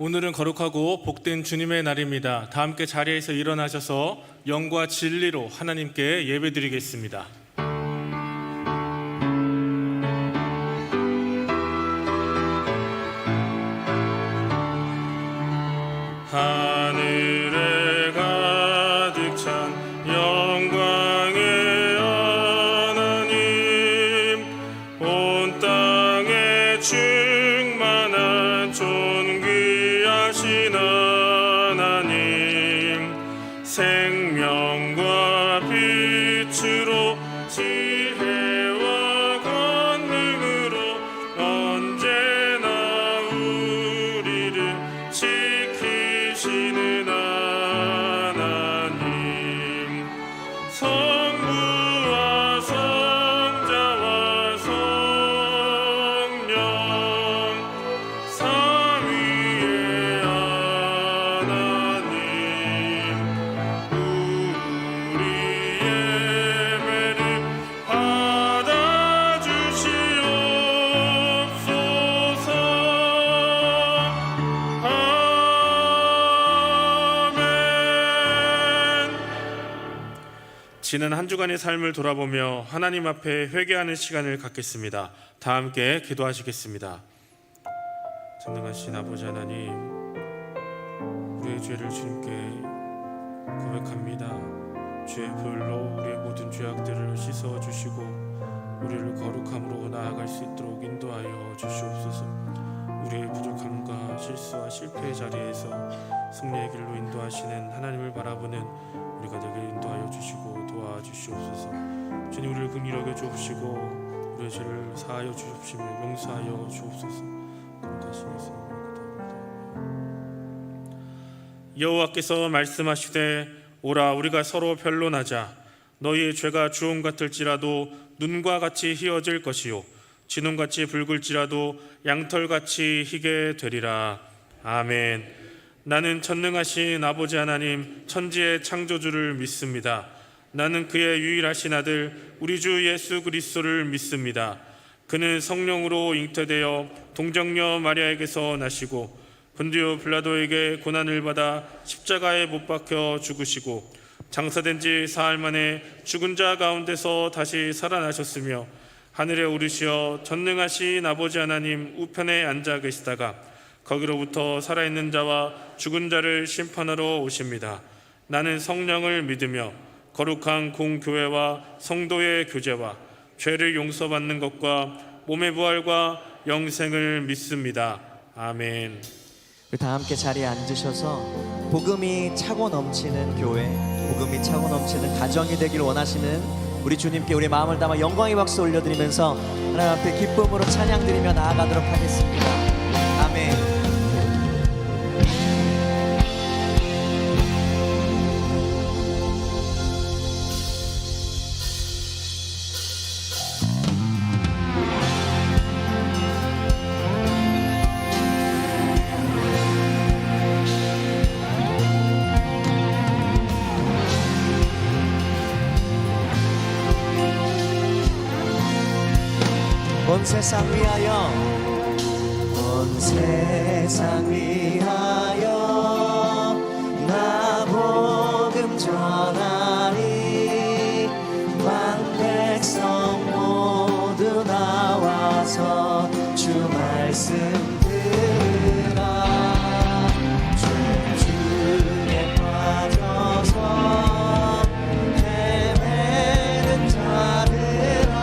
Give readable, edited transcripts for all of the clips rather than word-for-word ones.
오늘은 거룩하고 복된 주님의 날입니다. 다 함께 자리에서 일어나셔서 영과 진리로 하나님께 예배드리겠습니다. 하늘에 가득 찬 영광의 하나님, 온 땅에 충만한 존귀하신 하나님, 생명과 빛으로 지혜와 권능으로 언제나 우리를 지키시는 하나님, 성부와 성자와 성령 삼위의 하나님, 우리 예배를 받아주시옵소서. 지난 한 주간의 삶을 돌아보며 하나님 앞에 회개하는 시간을 갖겠습니다. 다 함께 기도하시겠습니다. 전능하신 아버지 하나님, 우리의 죄를 주님께 고백합니다. 죄의 보혈로 우리의 모든 죄악들을 씻어주시고 우리를 거룩함으로 나아갈 수 있도록 인도하여 주시옵소서. 우리의 부족함과 실수와 실패의 자리에서 승리의 길로 인도하시는 하나님을 바라보는 우리가 되게 인도하여 주시고 도와주시옵소서. 주님, 우리를 긍휼히 여겨 주옵시고 우리의 죄를 사하여 주옵시며 용서하여 주옵소서. 거룩하신 예수님 기도합니다. 여호와께서 말씀하시되, 오라, 우리가 서로 변론하자. 너희의 죄가 주홍 같을지라도 눈과 같이 희어질 것이요 진홍같이 붉을지라도 양털같이 희게 되리라. 아멘. 나는 전능하신 아버지 하나님, 천지의 창조주를 믿습니다. 나는 그의 유일하신 아들 우리 주 예수 그리스도를 믿습니다. 그는 성령으로 잉태되어 동정녀 마리아에게서 나시고 본디오 빌라도에게 고난을 받아 십자가에 못 박혀 죽으시고 장사된 지 사흘 만에 죽은 자 가운데서 다시 살아나셨으며 하늘에 오르시어 전능하신 아버지 하나님 우편에 앉아 계시다가 거기로부터 살아있는 자와 죽은 자를 심판하러 오십니다. 나는 성령을 믿으며 거룩한 공교회와 성도의 교제와 죄를 용서받는 것과 몸의 부활과 영생을 믿습니다. 아멘. 다 함께 자리에 앉으셔서 복음이 차고 넘치는 교회, 복음이 차고 넘치는 가정이 되길 원하시는 우리 주님께 우리 마음을 담아 영광의 박수 올려드리면서 하나님 앞에 기쁨으로 찬양드리며 나아가도록 하겠습니다. 아멘. 온 세상 위하여, 온 세상 위하여 나 복음 전하리. 만 백성 모두 나와서 주 말씀 들으라. 죄 중에 빠져서 헤매는 자들아,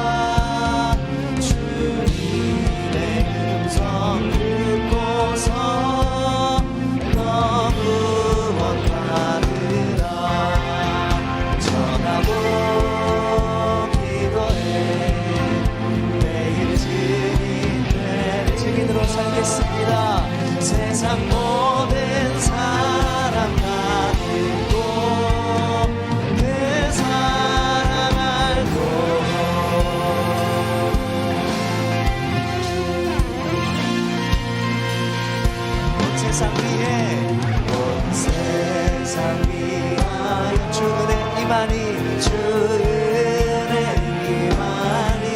주님의 음성 듣고서 너 구원 받으라. 전하고 기도해 매일 증인으로 살겠습니다. 세상 모든 사람 다 듣고 그 사랑 알고 세상 위에, 온 세상 위하여 주 은혜 이만희, 주 은혜 이만희,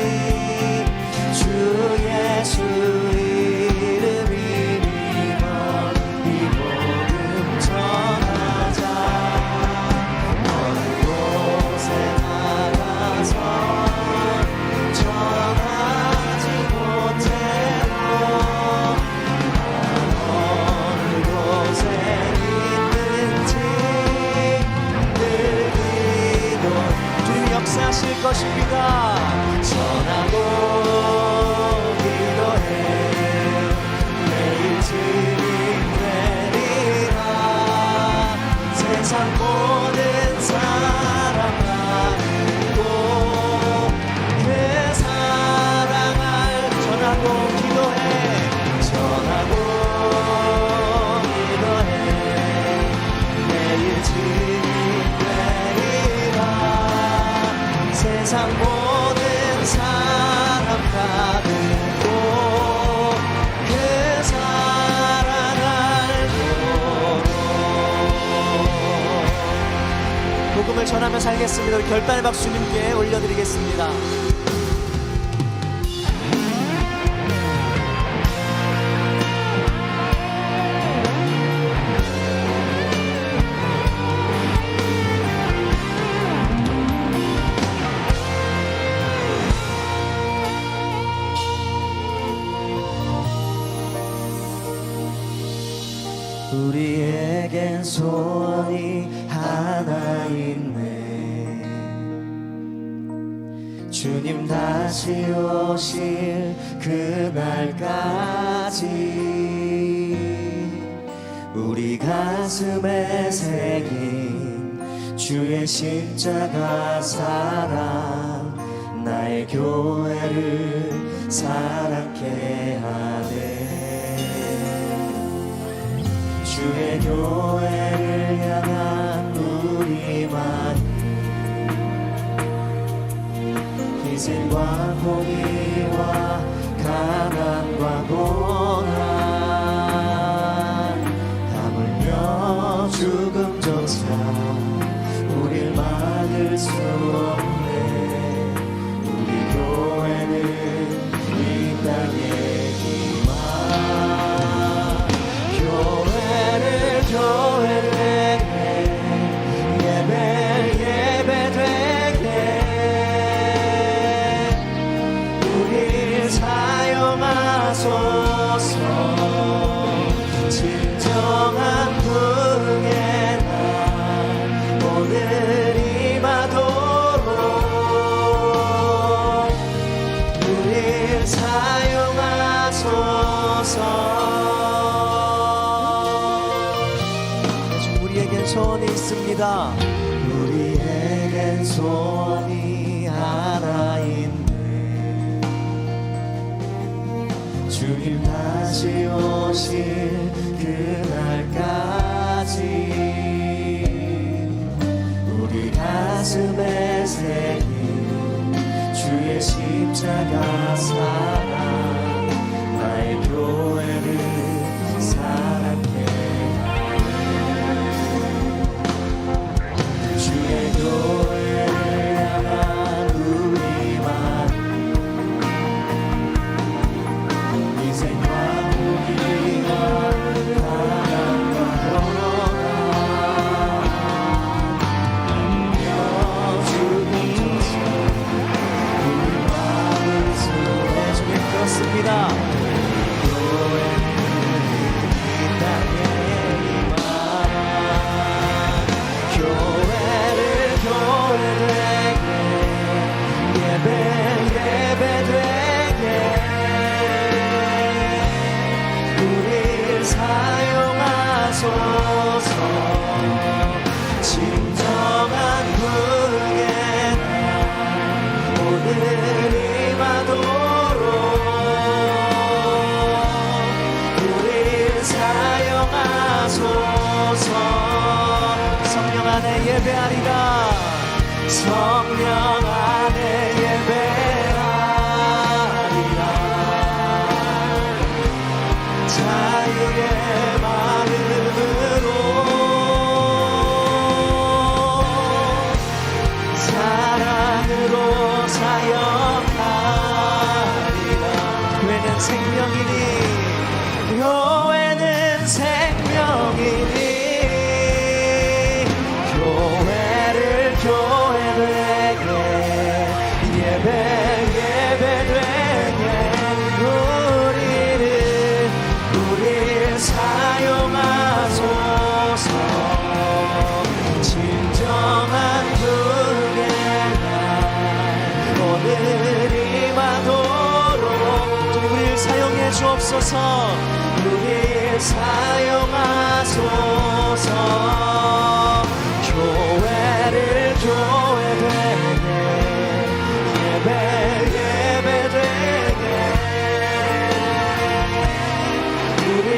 주 예수 이름 힘입어 세상 모든 사람 가득고 그 사랑 알도록 복음을 전하며 살겠습니다. 우리 결단의 박수 주님께 올려드리겠습니다. 우리에겐 소원이 하나 있네. 주님 다시 오실 그날까지 우리 가슴에 새긴 주의 십자가 사랑 나의 교회를 사랑케 하네. 주의 교회를 향한 우리만 희생과 포기와 가난과 고난 하물며 죽음조차 우릴 막을 수 없네. 우리 교회는 이 땅의 희망. 교회를 예배되게 우릴 사용하소서. 진정한 부흥의 날 오늘 임하도록 우릴 사용하소서. 소원이 있습니다. 우리에겐 소원이 하나 있네. 주님 다시 오실 그날까지 우리 가슴에 새긴 주의 십자가 사랑 나의 교회를 사랑해. 교회를 향한 우리만 희생과 포기와 가난과 고난 하며 죽음조차 우리 마음을 수해 주님 그렇습니다. 교회는 이 땅의 희망. 예배되게 우릴 사용하소서. 진정한 부흥의 날 오늘 임하도록 우릴 사용하소서. 성령 안에 예배하리라. 성령 안에 예배하리라. 자유의 마음으로 사랑으로 사역하리라. 교회는 생명이니 교회는 생명이니 교회되게 예배되게 우릴 사용하소서. 진정한 부흥의 날 오늘 임하도록 우릴 사용해 주옵소서. 우릴 사용하소서. 교회를 교회되게 예배되게 우릴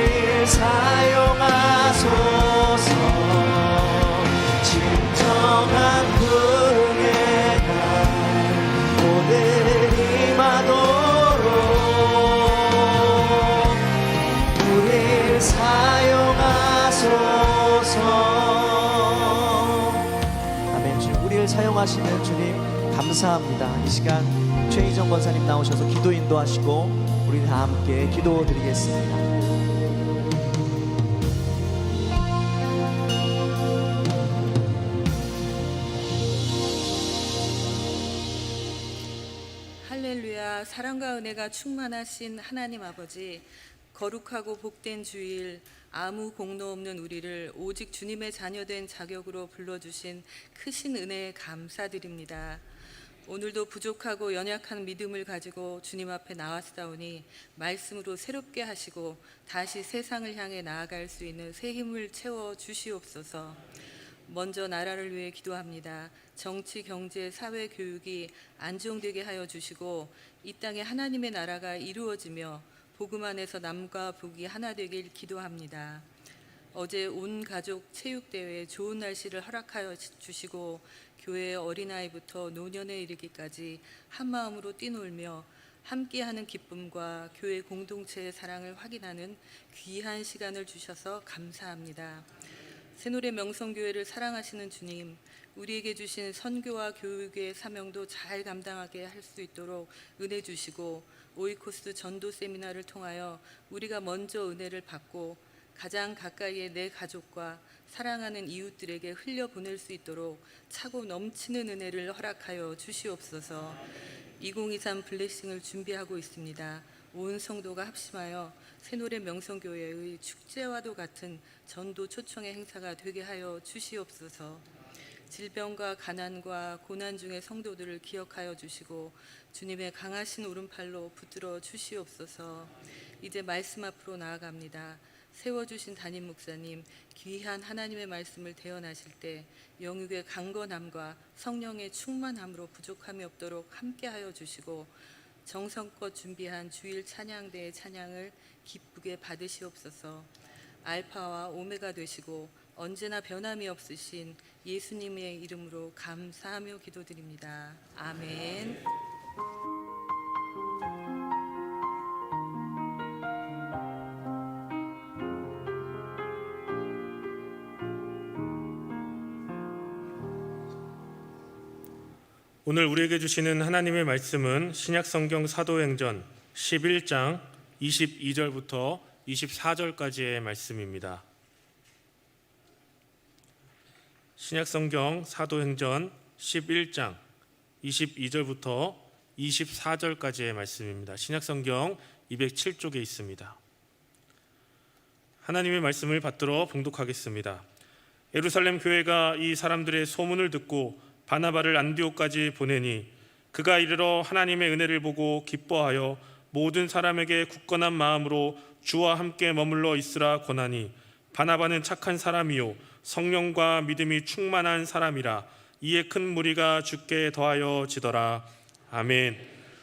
사용하소서. 진정한 부흥의 날 사용하소서. 아멘. 주님, 우리를 사용하시는 주님 감사합니다. 이 시간 최희정 권사님 나오셔서 기도 인도하시고 우리 다 함께 기도드리겠습니다. 할렐루야. 사랑과 은혜가 충만하신 하나님 아버지, 거룩하고 복된 주일, 아무 공로 없는 우리를 오직 주님의 자녀된 자격으로 불러주신 크신 은혜에 감사드립니다. 오늘도 부족하고 연약한 믿음을 가지고 주님 앞에 나왔사오니 말씀으로 새롭게 하시고 다시 세상을 향해 나아갈 수 있는 새 힘을 채워 주시옵소서. 먼저 나라를 위해 기도합니다. 정치, 경제, 사회, 교육이 안정되게 하여 주시고 이 땅에 하나님의 나라가 이루어지며 복음 안에서 남과 북이 하나 되길 기도합니다. 어제 온 가족 체육대회에 좋은 날씨를 허락하여 주시고 교회의 어린아이부터 노년에 이르기까지 한마음으로 뛰놀며 함께하는 기쁨과 교회 공동체의 사랑을 확인하는 귀한 시간을 주셔서 감사합니다. 새노래 명성교회를 사랑하시는 주님, 우리에게 주신 선교와 교육의 사명도 잘 감당하게 할 수 있도록 은혜 주시고 오이코스 전도 세미나를 통하여 우리가 먼저 은혜를 받고 가장 가까이의 내 가족과 사랑하는 이웃들에게 흘려보낼 수 있도록 차고 넘치는 은혜를 허락하여 주시옵소서. 2023 블레싱을 준비하고 있습니다. 온 성도가 합심하여 새노래 명성교회의 축제와도 같은 전도 초청의 행사가 되게 하여 주시옵소서. 질병과 가난과 고난 중의 성도들을 기억하여 주시고 주님의 강하신 오른팔로 붙들어 주시옵소서. 이제 말씀 앞으로 나아갑니다. 세워주신 담임 목사님, 귀한 하나님의 말씀을 대언하실 때 영육의 강건함과 성령의 충만함으로 부족함이 없도록 함께하여 주시고 정성껏 준비한 주일 찬양대의 찬양을 기쁘게 받으시옵소서. 알파와 오메가 되시고 언제나 변함이 없으신 예수님의 이름으로 감사하며 기도드립니다. 아멘. 오늘 우리에게 주시는 하나님의 말씀은 신약성경 사도행전 11장 22절부터 24절까지의 말씀입니다. 신약성경 사도행전 11장 22절부터 24절까지의 말씀입니다. 신약성경 207쪽에 있습니다. 하나님의 말씀을 받들어 봉독하겠습니다. 예루살렘 교회가 이 사람들의 소문을 듣고 바나바를 안디옥까지 보내니 그가 이르러 하나님의 은혜를 보고 기뻐하여 모든 사람에게 굳건한 마음으로 주와 함께 머물러 있으라 권하니 바나바는 착한 사람이요 성령과 믿음이 충만한 사람이라 이에 큰 무리가 주께 더하여 지더라. 아멘.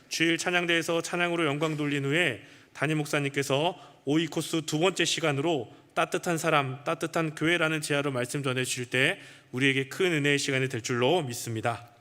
주일 찬양대에서 찬양으로 영광 돌린 후에 담임 목사님께서 오이코스 두 번째 시간으로 따뜻한 사람, 따뜻한 교회라는 제야로 말씀 전해 주실 때 우리에게 큰 은혜의 시간이 될 줄로 믿습니다.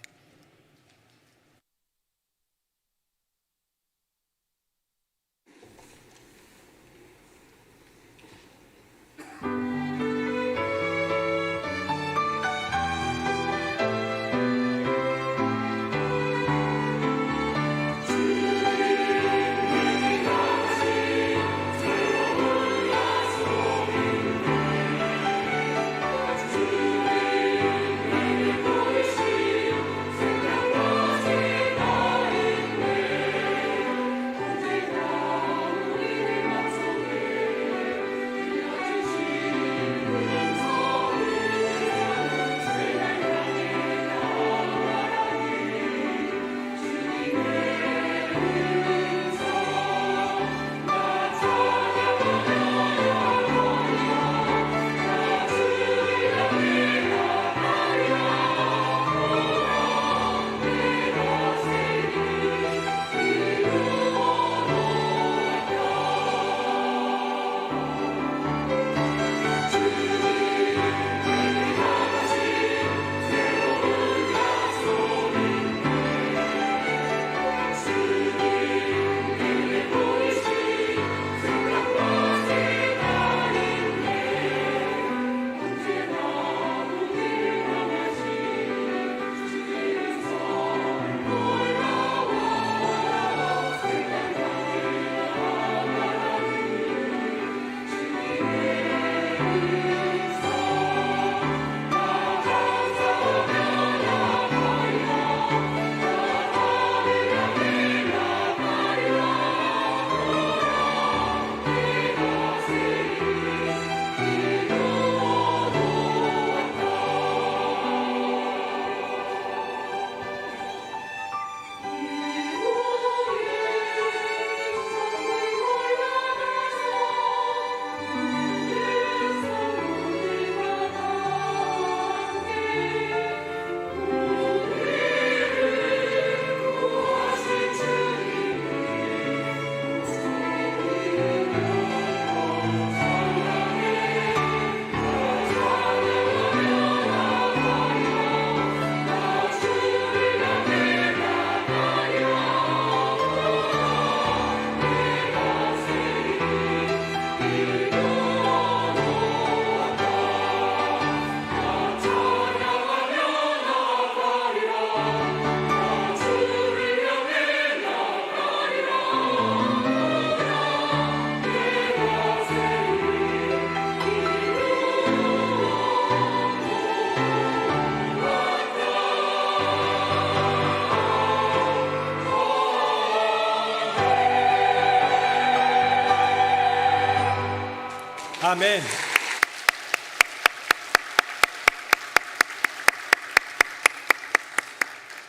아멘.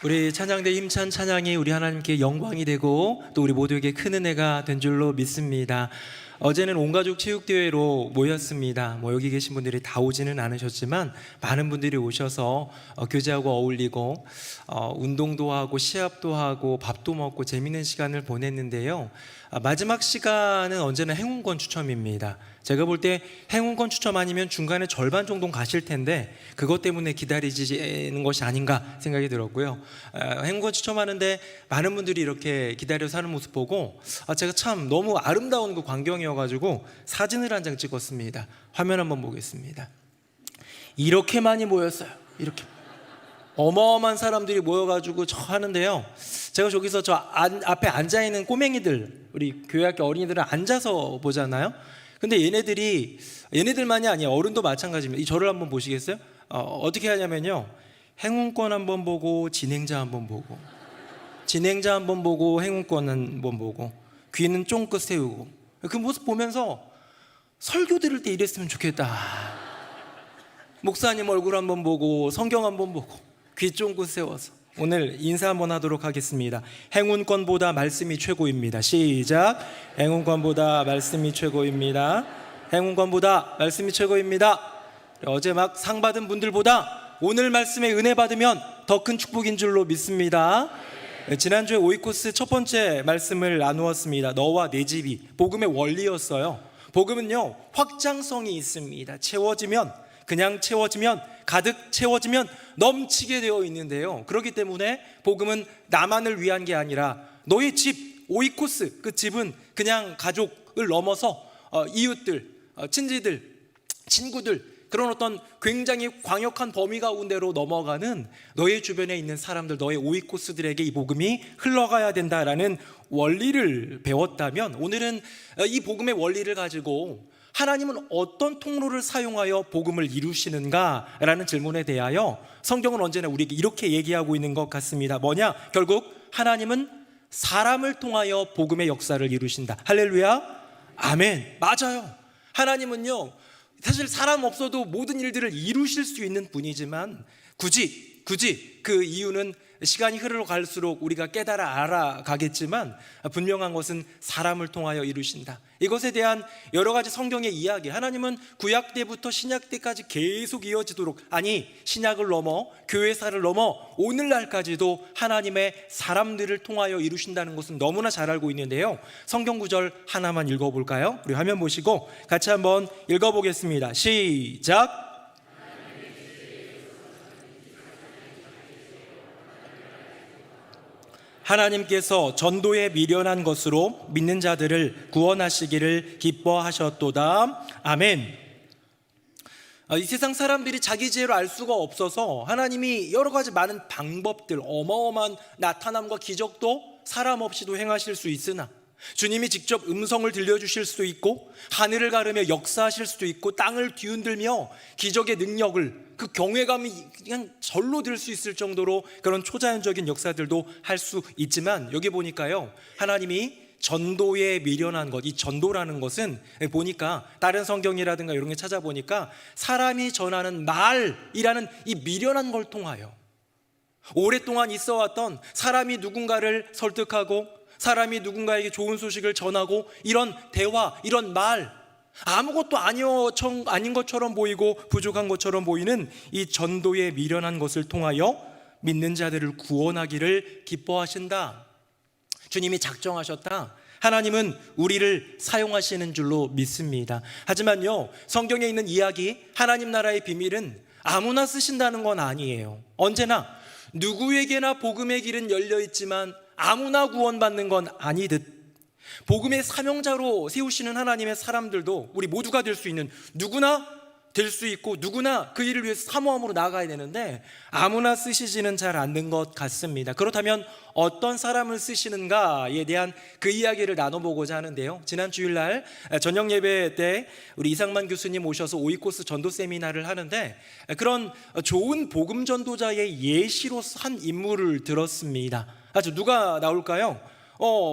우리 찬양대 힘찬 찬양이 우리 하나님께 영광이 되고 또 우리 모두에게 큰 은혜가 된 줄로 믿습니다. 어제는 온가족 체육대회로 모였습니다. 여기 계신 분들이 다 오지는 않으셨지만 많은 분들이 오셔서 교제하고 어울리고 운동도 하고 시합도 하고 밥도 먹고 재미있는 시간을 보냈는데요. 마지막 시간은 언제나 행운권 추첨입니다. 제가 볼 때 행운권 추첨 아니면 중간에 절반 정도 가실 텐데 그것 때문에 기다리시는 것이 아닌가 생각이 들었고요. 행운권 추첨하는데 많은 분들이 이렇게 기다려서 하는 모습 보고 제가 참 너무 아름다운 그 광경이어가지고 사진을 한 장 찍었습니다. 화면 한번 보겠습니다. 이렇게 많이 모였어요. 이렇게 어마어마한 사람들이 모여가지고 저 하는데요. 제가 저기서 저 앞에 앉아있는 꼬맹이들, 우리 교회학교 어린이들은 앉아서 보잖아요. 근데 얘네들만이 아니에요. 어른도 마찬가지입니다. 이 저를 한번 보시겠어요? 어떻게 하냐면요, 행운권 한번 보고 진행자 한번 보고 진행자 한번 보고 행운권 한번 보고 귀는 쫑긋 세우고 그 모습 보면서 설교 들을 때 이랬으면 좋겠다. 목사님 얼굴 한번 보고 성경 한번 보고 귀 쫑긋 세워서 오늘 인사 한번 하도록 하겠습니다. 행운권보다 말씀이 최고입니다. 시작. 행운권보다 말씀이 최고입니다. 행운권보다 말씀이 최고입니다. 어제 막 상 받은 분들보다 오늘 말씀에 은혜 받으면 더 큰 축복인 줄로 믿습니다. 지난주에 오이코스 첫 번째 말씀을 나누었습니다. 너와 내 집이 복음의 원리였어요. 복음은요, 확장성이 있습니다. 채워지면, 그냥 채워지면, 가득 채워지면 넘치게 되어 있는데요. 그렇기 때문에 복음은 나만을 위한 게 아니라 너의 집, 오이코스, 그 집은 그냥 가족을 넘어서 이웃들, 친지들, 친구들, 그런 어떤 굉장히 광역한 범위 가운데로 넘어가는 너의 주변에 있는 사람들, 너의 오이코스들에게 이 복음이 흘러가야 된다라는 원리를 배웠다면, 오늘은 이 복음의 원리를 가지고 하나님은 어떤 통로를 사용하여 복음을 이루시는가라는 질문에 대하여 성경은 언제나 우리에게 이렇게 얘기하고 있는 것 같습니다. 뭐냐? 결국 하나님은 사람을 통하여 복음의 역사를 이루신다. 할렐루야. 아멘. 맞아요. 하나님은요, 사실 사람 없어도 모든 일들을 이루실 수 있는 분이지만 굳이 그 이유는 시간이 흘러갈수록 우리가 깨달아 알아가겠지만 분명한 것은 사람을 통하여 이루신다. 이것에 대한 여러 가지 성경의 이야기, 하나님은 구약 때부터 신약 때까지 계속 이어지도록, 아니 신약을 넘어 교회사를 넘어 오늘날까지도 하나님의 사람들을 통하여 이루신다는 것은 너무나 잘 알고 있는데요. 성경 구절 하나만 읽어볼까요? 우리 화면 보시고 같이 한번 읽어보겠습니다. 시작. 하나님께서 전도에 미련한 것으로 믿는 자들을 구원하시기를 기뻐하셨도다. 아멘. 이 세상 사람들이 자기 지혜로 알 수가 없어서 하나님이 여러 가지 많은 방법들, 어마어마한 나타남과 기적도 사람 없이도 행하실 수 있으나 주님이 직접 음성을 들려주실 수도 있고 하늘을 가르며 역사하실 수도 있고 땅을 뒤흔들며 기적의 능력을 그 경외감이 그냥 절로 들 수 있을 정도로 그런 초자연적인 역사들도 할 수 있지만 여기 보니까요, 하나님이 전도에 미련한 것, 이 전도라는 것은 보니까 다른 성경이라든가 이런 게 찾아보니까 사람이 전하는 말이라는 이 미련한 걸 통하여 오랫동안 있어왔던 사람이 누군가를 설득하고 사람이 누군가에게 좋은 소식을 전하고 이런 대화, 이런 말, 아무것도 아닌 것처럼 보이고 부족한 것처럼 보이는 이 전도에 미련한 것을 통하여 믿는 자들을 구원하기를 기뻐하신다. 주님이 작정하셨다. 하나님은 우리를 사용하시는 줄로 믿습니다. 하지만요, 성경에 있는 이야기, 하나님 나라의 비밀은 아무나 쓰신다는 건 아니에요. 언제나 누구에게나 복음의 길은 열려 있지만 아무나 구원받는 건 아니듯 복음의 사명자로 세우시는 하나님의 사람들도 우리 모두가 될 수 있는, 누구나 될 수 있고 누구나 그 일을 위해서 사모함으로 나아가야 되는데 아무나 쓰시지는 잘 않는 것 같습니다. 그렇다면 어떤 사람을 쓰시는가에 대한 그 이야기를 나눠보고자 하는데요, 지난 주일날 저녁 예배 때 우리 이상만 교수님 오셔서 오이코스 전도 세미나를 하는데 그런 좋은 복음 전도자의 예시로서 한 인물을 들었습니다. 아주 누가 나올까요?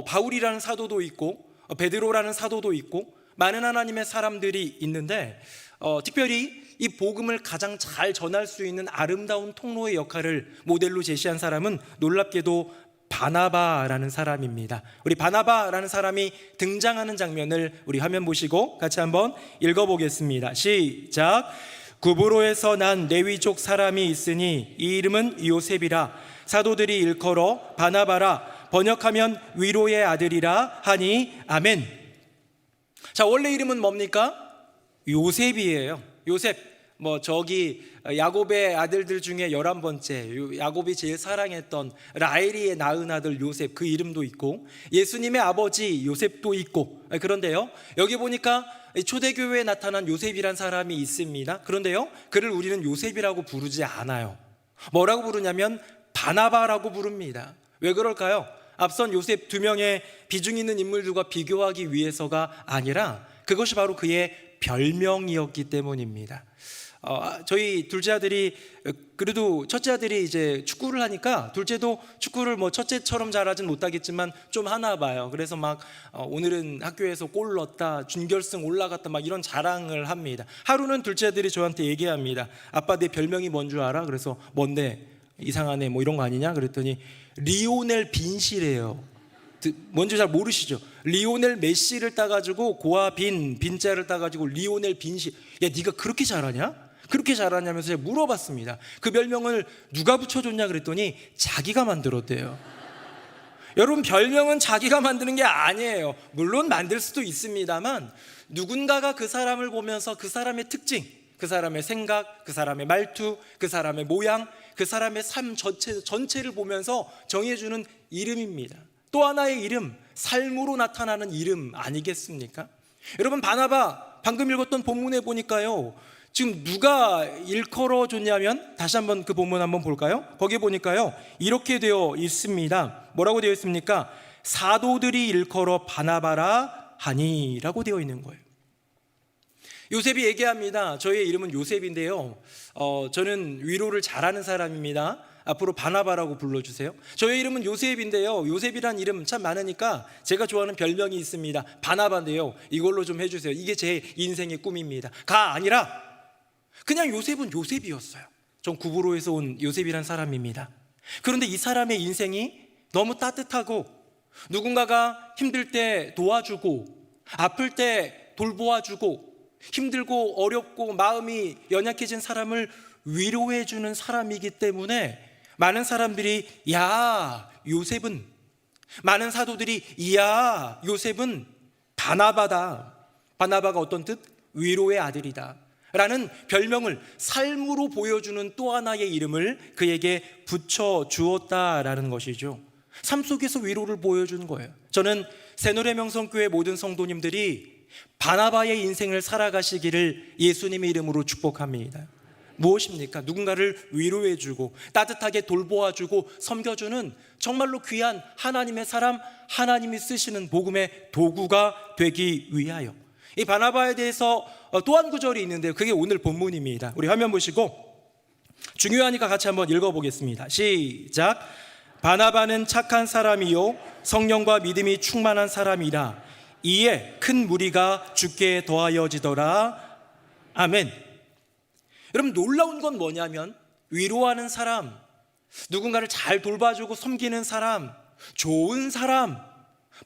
바울이라는 사도도 있고 베드로라는 사도도 있고 많은 하나님의 사람들이 있는데 특별히 이 복음을 가장 잘 전할 수 있는 아름다운 통로의 역할을 모델로 제시한 사람은 놀랍게도 바나바라는 사람입니다. 우리 바나바라는 사람이 등장하는 장면을 우리 화면 보시고 같이 한번 읽어보겠습니다. 시작. 구브로에서 난 레위족 사람이 있으니 이 이름은 요셉이라. 사도들이 일컬어 바나바라. 번역하면 위로의 아들이라 하니 아멘. 자, 원래 이름은 뭡니까? 요셉이에요. 요셉, 저기 야곱의 아들들 중에 11번째, 야곱이 제일 사랑했던 라헬이의 낳은 아들 요셉, 그 이름도 있고 예수님의 아버지 요셉도 있고. 그런데요, 여기 보니까 초대교회에 나타난 요셉이란 사람이 있습니다. 그런데요, 그를 우리는 요셉이라고 부르지 않아요. 뭐라고 부르냐면 바나바라고 부릅니다. 왜 그럴까요? 앞선 요셉 2명의 비중 있는 인물들과 비교하기 위해서가 아니라 그것이 바로 그의 별명이었기 때문입니다. 저희 둘째 아들이, 그래도 첫째 아들이 이제 축구를 하니까 둘째도 축구를 첫째처럼 잘하진 못하겠지만 좀 하나 봐요. 그래서 오늘은 학교에서 골 넣었다, 준결승 올라갔다, 이런 자랑을 합니다. 하루는 둘째 아들이 저한테 얘기합니다. 아빠, 내 별명이 뭔 줄 알아? 그래서 뭔데? 이상하네, 이런 거 아니냐? 그랬더니 리오넬 빈시래요. 뭔지 잘 모르시죠? 리오넬 메시를 따가지고 고아 빈자를 따가지고 리오넬 빈시. 야, 네가 그렇게 잘하냐? 그렇게 잘하냐면서 제가 물어봤습니다. 그 별명을 누가 붙여줬냐 그랬더니 자기가 만들었대요. 여러분, 별명은 자기가 만드는 게 아니에요. 물론 만들 수도 있습니다만 누군가가 그 사람을 보면서 그 사람의 특징, 그 사람의 생각, 그 사람의 말투, 그 사람의 모양, 그 사람의 삶 전체를 보면서 정해주는 이름입니다. 또 하나의 이름, 삶으로 나타나는 이름 아니겠습니까? 여러분, 바나바 방금 읽었던 본문에 보니까요, 지금 누가 일컬어 줬냐면, 다시 한번 그 본문 한번 볼까요? 거기에 보니까요, 이렇게 되어 있습니다. 뭐라고 되어 있습니까? 사도들이 일컬어 바나바라 하니라고 되어 있는 거예요. 요셉이 얘기합니다. 저의 이름은 요셉인데요, 저는 위로를 잘하는 사람입니다. 앞으로 바나바라고 불러주세요. 저의 이름은 요셉인데요, 요셉이란 이름 참 많으니까 제가 좋아하는 별명이 있습니다. 바나바인데요, 이걸로 좀 해주세요. 이게 제 인생의 꿈입니다. 가 아니라 그냥 요셉은 요셉이었어요. 전 구브로에서 온 요셉이란 사람입니다. 그런데 이 사람의 인생이 너무 따뜻하고 누군가가 힘들 때 도와주고 아플 때 돌보아주고 힘들고 어렵고 마음이 연약해진 사람을 위로해주는 사람이기 때문에 많은 사람들이 야, 요셉은, 많은 사도들이 이야, 요셉은 바나바다. 바나바가 어떤 뜻? 위로의 아들이다 라는 별명을, 삶으로 보여주는 또 하나의 이름을 그에게 붙여주었다라는 것이죠. 삶 속에서 위로를 보여주는 거예요. 저는 새노래명성교회 모든 성도님들이 바나바의 인생을 살아가시기를 예수님의 이름으로 축복합니다. 무엇입니까? 누군가를 위로해주고 따뜻하게 돌보아주고 섬겨주는 정말로 귀한 하나님의 사람, 하나님이 쓰시는 복음의 도구가 되기 위하여. 이 바나바에 대해서 또 한 구절이 있는데요, 그게 오늘 본문입니다. 우리 화면 보시고 중요하니까 같이 한번 읽어보겠습니다. 시작. 바나바는 착한 사람이요 성령과 믿음이 충만한 사람이라 이에 큰 무리가 주께 더하여지더라. 아멘. 여러분, 놀라운 건 뭐냐면 위로하는 사람, 누군가를 잘 돌봐주고 섬기는 사람, 좋은 사람,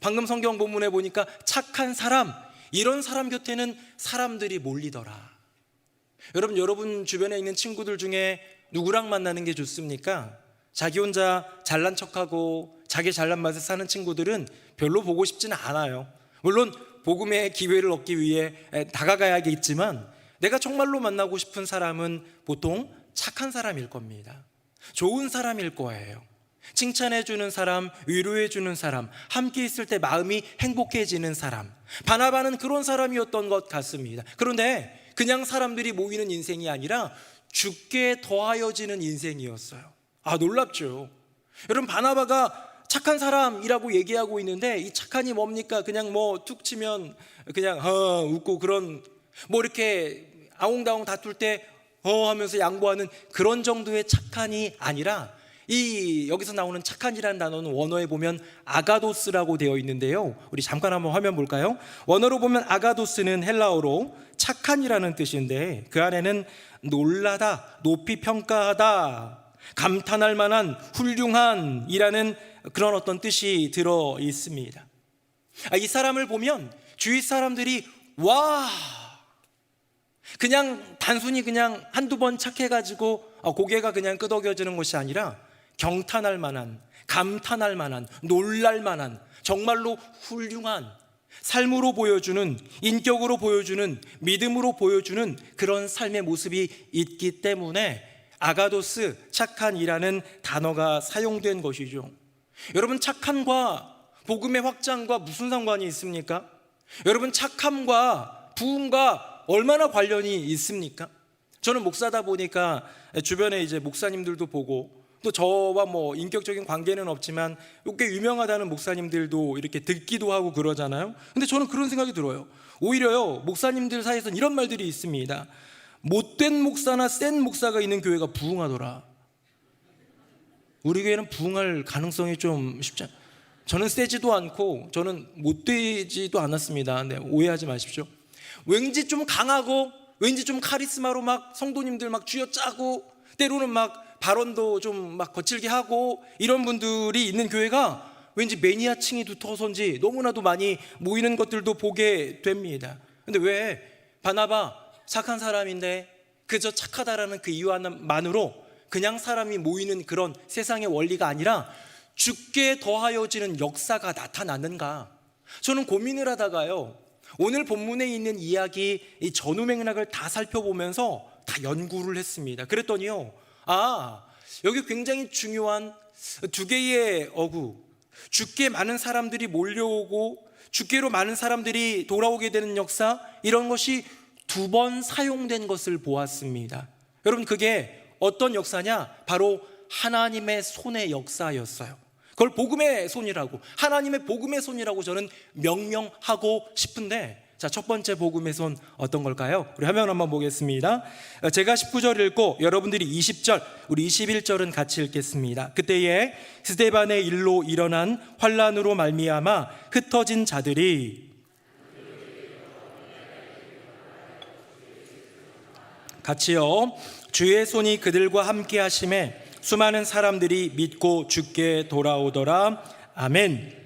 방금 성경 본문에 보니까 착한 사람, 이런 사람 곁에는 사람들이 몰리더라. 여러분 주변에 있는 친구들 중에 누구랑 만나는 게 좋습니까? 자기 혼자 잘난 척하고 자기 잘난 맛에 사는 친구들은 별로 보고 싶지는 않아요. 물론 복음의 기회를 얻기 위해 다가가야겠지만 내가 정말로 만나고 싶은 사람은 보통 착한 사람일 겁니다. 좋은 사람일 거예요. 칭찬해주는 사람, 위로해주는 사람, 함께 있을 때 마음이 행복해지는 사람. 바나바는 그런 사람이었던 것 같습니다. 그런데 그냥 사람들이 모이는 인생이 아니라 주께 더하여지는 인생이었어요. 아, 놀랍죠. 여러분, 바나바가 착한 사람이라고 얘기하고 있는데 이 착한이 뭡니까? 그냥 뭐 툭 치면 그냥 웃고 그런 뭐 이렇게 아웅다웅 다툴 때 하면서 양보하는 그런 정도의 착한이 아니라 이 여기서 나오는 착한이라는 단어는 원어에 보면 아가도스라고 되어 있는데요, 우리 잠깐 한번 화면 볼까요? 원어로 보면 아가도스는 헬라어로 착한이라는 뜻인데 그 안에는 놀라다, 높이 평가하다, 감탄할 만한, 훌륭한 이라는 그런 어떤 뜻이 들어 있습니다. 이 사람을 보면 주위 사람들이 와, 그냥 단순히 그냥 한두 번 착해가지고 고개가 그냥 끄덕여지는 것이 아니라 경탄할 만한, 감탄할 만한, 놀랄 만한, 정말로 훌륭한 삶으로 보여주는, 인격으로 보여주는, 믿음으로 보여주는 그런 삶의 모습이 있기 때문에 아가도스, 착한이라는 단어가 사용된 것이죠. 여러분, 착함과 복음의 확장과 무슨 상관이 있습니까? 여러분, 착함과 부흥과 얼마나 관련이 있습니까? 저는 목사다 보니까 주변에 이제 목사님들도 보고 또 저와 뭐 인격적인 관계는 없지만 꽤 유명하다는 목사님들도 이렇게 듣기도 하고 그러잖아요. 근데 저는 그런 생각이 들어요. 오히려요, 목사님들 사이에서는 이런 말들이 있습니다. 못된 목사나 센 목사가 있는 교회가 부흥하더라. 우리 교회는 부흥할 가능성이 좀 쉽지 않아요. 저는 세지도 않고 저는 못되지도 않았습니다. 네, 오해하지 마십시오. 왠지 좀 강하고 왠지 좀 카리스마로 막 성도님들 막 쥐어짜고 때로는 막 발언도 좀 막 거칠게 하고 이런 분들이 있는 교회가 왠지 매니아층이 두터워서인지 너무나도 많이 모이는 것들도 보게 됩니다. 근데 왜 바나바 착한 사람인데 그저 착하다라는 그 이유 하나만으로 그냥 사람이 모이는 그런 세상의 원리가 아니라 주께 더하여지는 역사가 나타나는가? 저는 고민을 하다가요, 오늘 본문에 있는 이야기 이 전후 맥락을 다 살펴보면서 다 연구를 했습니다. 그랬더니요, 여기 굉장히 중요한 두 개의 어구, 주께 많은 사람들이 몰려오고 주께로 많은 사람들이 돌아오게 되는 역사, 이런 것이 두 번 사용된 것을 보았습니다. 여러분, 그게 어떤 역사냐? 바로 하나님의 손의 역사였어요. 그걸 복음의 손이라고, 하나님의 복음의 손이라고 저는 명명하고 싶은데, 자, 첫 번째 복음의 손 어떤 걸까요? 우리 화면 한번 보겠습니다. 제가 19절 읽고 여러분들이 20절, 우리 21절은 같이 읽겠습니다. 그때에 스데반의 일로 일어난 환란으로 말미암아 흩어진 자들이, 같이요, 주의 손이 그들과 함께 하심에 수많은 사람들이 믿고 주께 돌아오더라. 아멘.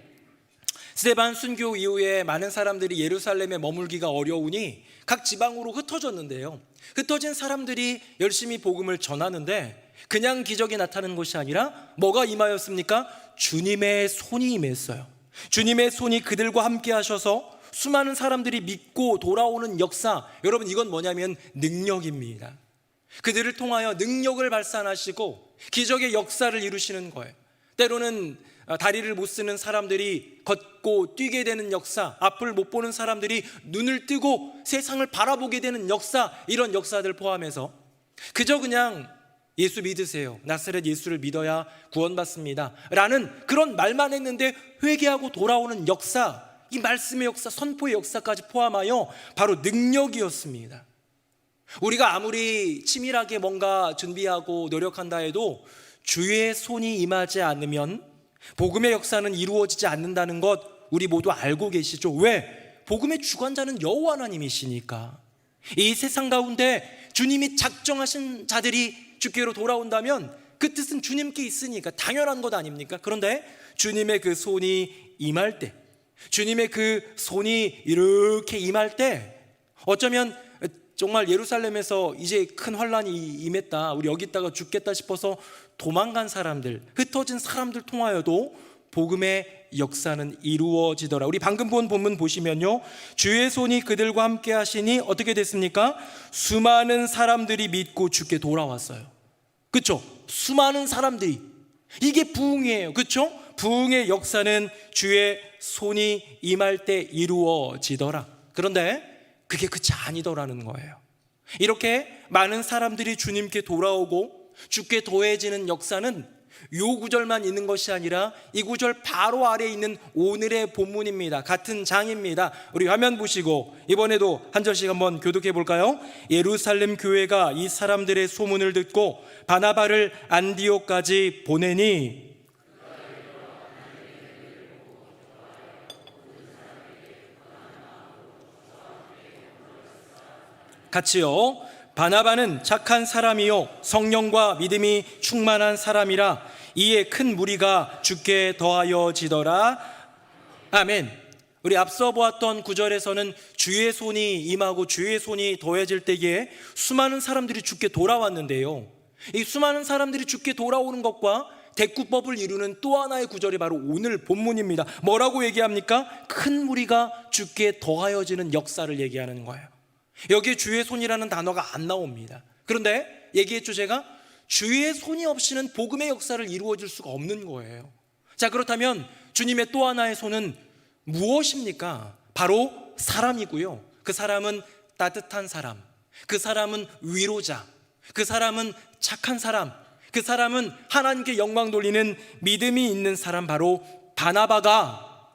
스데반 순교 이후에 많은 사람들이 예루살렘에 머물기가 어려우니 각 지방으로 흩어졌는데요, 흩어진 사람들이 열심히 복음을 전하는데 그냥 기적이 나타나는 것이 아니라 뭐가 임하였습니까? 주님의 손이 임했어요. 주님의 손이 그들과 함께 하셔서 수많은 사람들이 믿고 돌아오는 역사, 여러분, 이건 뭐냐면 능력입니다. 그들을 통하여 능력을 발산하시고 기적의 역사를 이루시는 거예요. 때로는 다리를 못 쓰는 사람들이 걷고 뛰게 되는 역사, 앞을 못 보는 사람들이 눈을 뜨고 세상을 바라보게 되는 역사, 이런 역사들 포함해서 그저 그냥 예수 믿으세요, 나사렛 예수를 믿어야 구원받습니다 라는 그런 말만 했는데 회개하고 돌아오는 역사, 이 말씀의 역사, 선포의 역사까지 포함하여 바로 능력이었습니다. 우리가 아무리 치밀하게 뭔가 준비하고 노력한다 해도 주의 손이 임하지 않으면 복음의 역사는 이루어지지 않는다는 것 우리 모두 알고 계시죠? 왜? 복음의 주관자는 여호와 하나님이시니까. 이 세상 가운데 주님이 작정하신 자들이 주께로 돌아온다면 그 뜻은 주님께 있으니까 당연한 것 아닙니까? 그런데 주님의 그 손이 임할 때, 주님의 그 손이 이렇게 임할 때, 어쩌면 정말 예루살렘에서 이제 큰 환란이 임했다, 우리 여기 있다가 죽겠다 싶어서 도망간 사람들, 흩어진 사람들 통하여도 복음의 역사는 이루어지더라. 우리 방금 본 본문 보시면요, 주의 손이 그들과 함께 하시니 어떻게 됐습니까? 수많은 사람들이 믿고 주께 돌아왔어요. 그렇죠? 수많은 사람들이. 이게 부흥이에요. 그렇죠? 부흥의 역사는 주의 손이 임할 때 이루어지더라. 그런데 그게 끝이 아니더라는 거예요. 이렇게 많은 사람들이 주님께 돌아오고 주께 더해지는 역사는 요 구절만 있는 것이 아니라 이 구절 바로 아래에 있는 오늘의 본문입니다. 같은 장입니다. 우리 화면 보시고 이번에도 한 절씩 한번 교독해 볼까요? 예루살렘 교회가 이 사람들의 소문을 듣고 바나바를 안디옥까지 보내니 같이요. 바나바는 착한 사람이요 성령과 믿음이 충만한 사람이라 이에 큰 무리가 주께 더하여지더라. 아멘. 우리 앞서 보았던 구절에서는 주의 손이 임하고 주의 손이 더해질 때에 수많은 사람들이 주께 돌아왔는데요, 이 수많은 사람들이 주께 돌아오는 것과 대꾸법을 이루는 또 하나의 구절이 바로 오늘 본문입니다. 뭐라고 얘기합니까? 큰 무리가 주께 더하여지는 역사를 얘기하는 거예요. 여기에 주의 손이라는 단어가 안 나옵니다. 그런데 얘기했죠, 제가 주의 손이 없이는 복음의 역사를 이루어질 수가 없는 거예요. 자, 그렇다면 주님의 또 하나의 손은 무엇입니까? 바로 사람이고요, 그 사람은 따뜻한 사람, 그 사람은 위로자, 그 사람은 착한 사람, 그 사람은 하나님께 영광 돌리는 믿음이 있는 사람, 바로 바나바가,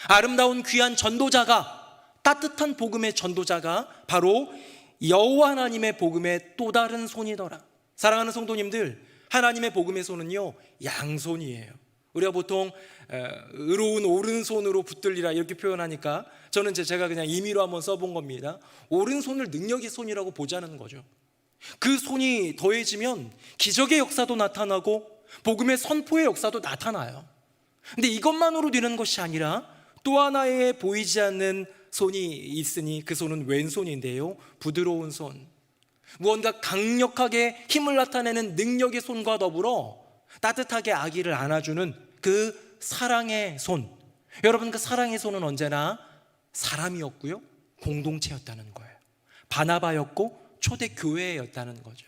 아름다운 귀한 전도자가, 따뜻한 복음의 전도자가 바로 여호와 하나님의 복음의 또 다른 손이더라. 사랑하는 성도님들, 하나님의 복음의 손은요 양손이에요. 우리가 보통 의로운 오른손으로 붙들리라 이렇게 표현하니까 저는 제가 그냥 임의로 한번 써본 겁니다. 오른손을 능력의 손이라고 보자는 거죠. 그 손이 더해지면 기적의 역사도 나타나고 복음의 선포의 역사도 나타나요. 근데 이것만으로 되는 것이 아니라 또 하나의 보이지 않는 손이 있으니 그 손은 왼손인데요, 부드러운 손, 무언가 강력하게 힘을 나타내는 능력의 손과 더불어 따뜻하게 아기를 안아주는 그 사랑의 손. 여러분, 그 사랑의 손은 언제나 사람이었고요 공동체였다는 거예요. 바나바였고 초대교회였다는 거죠.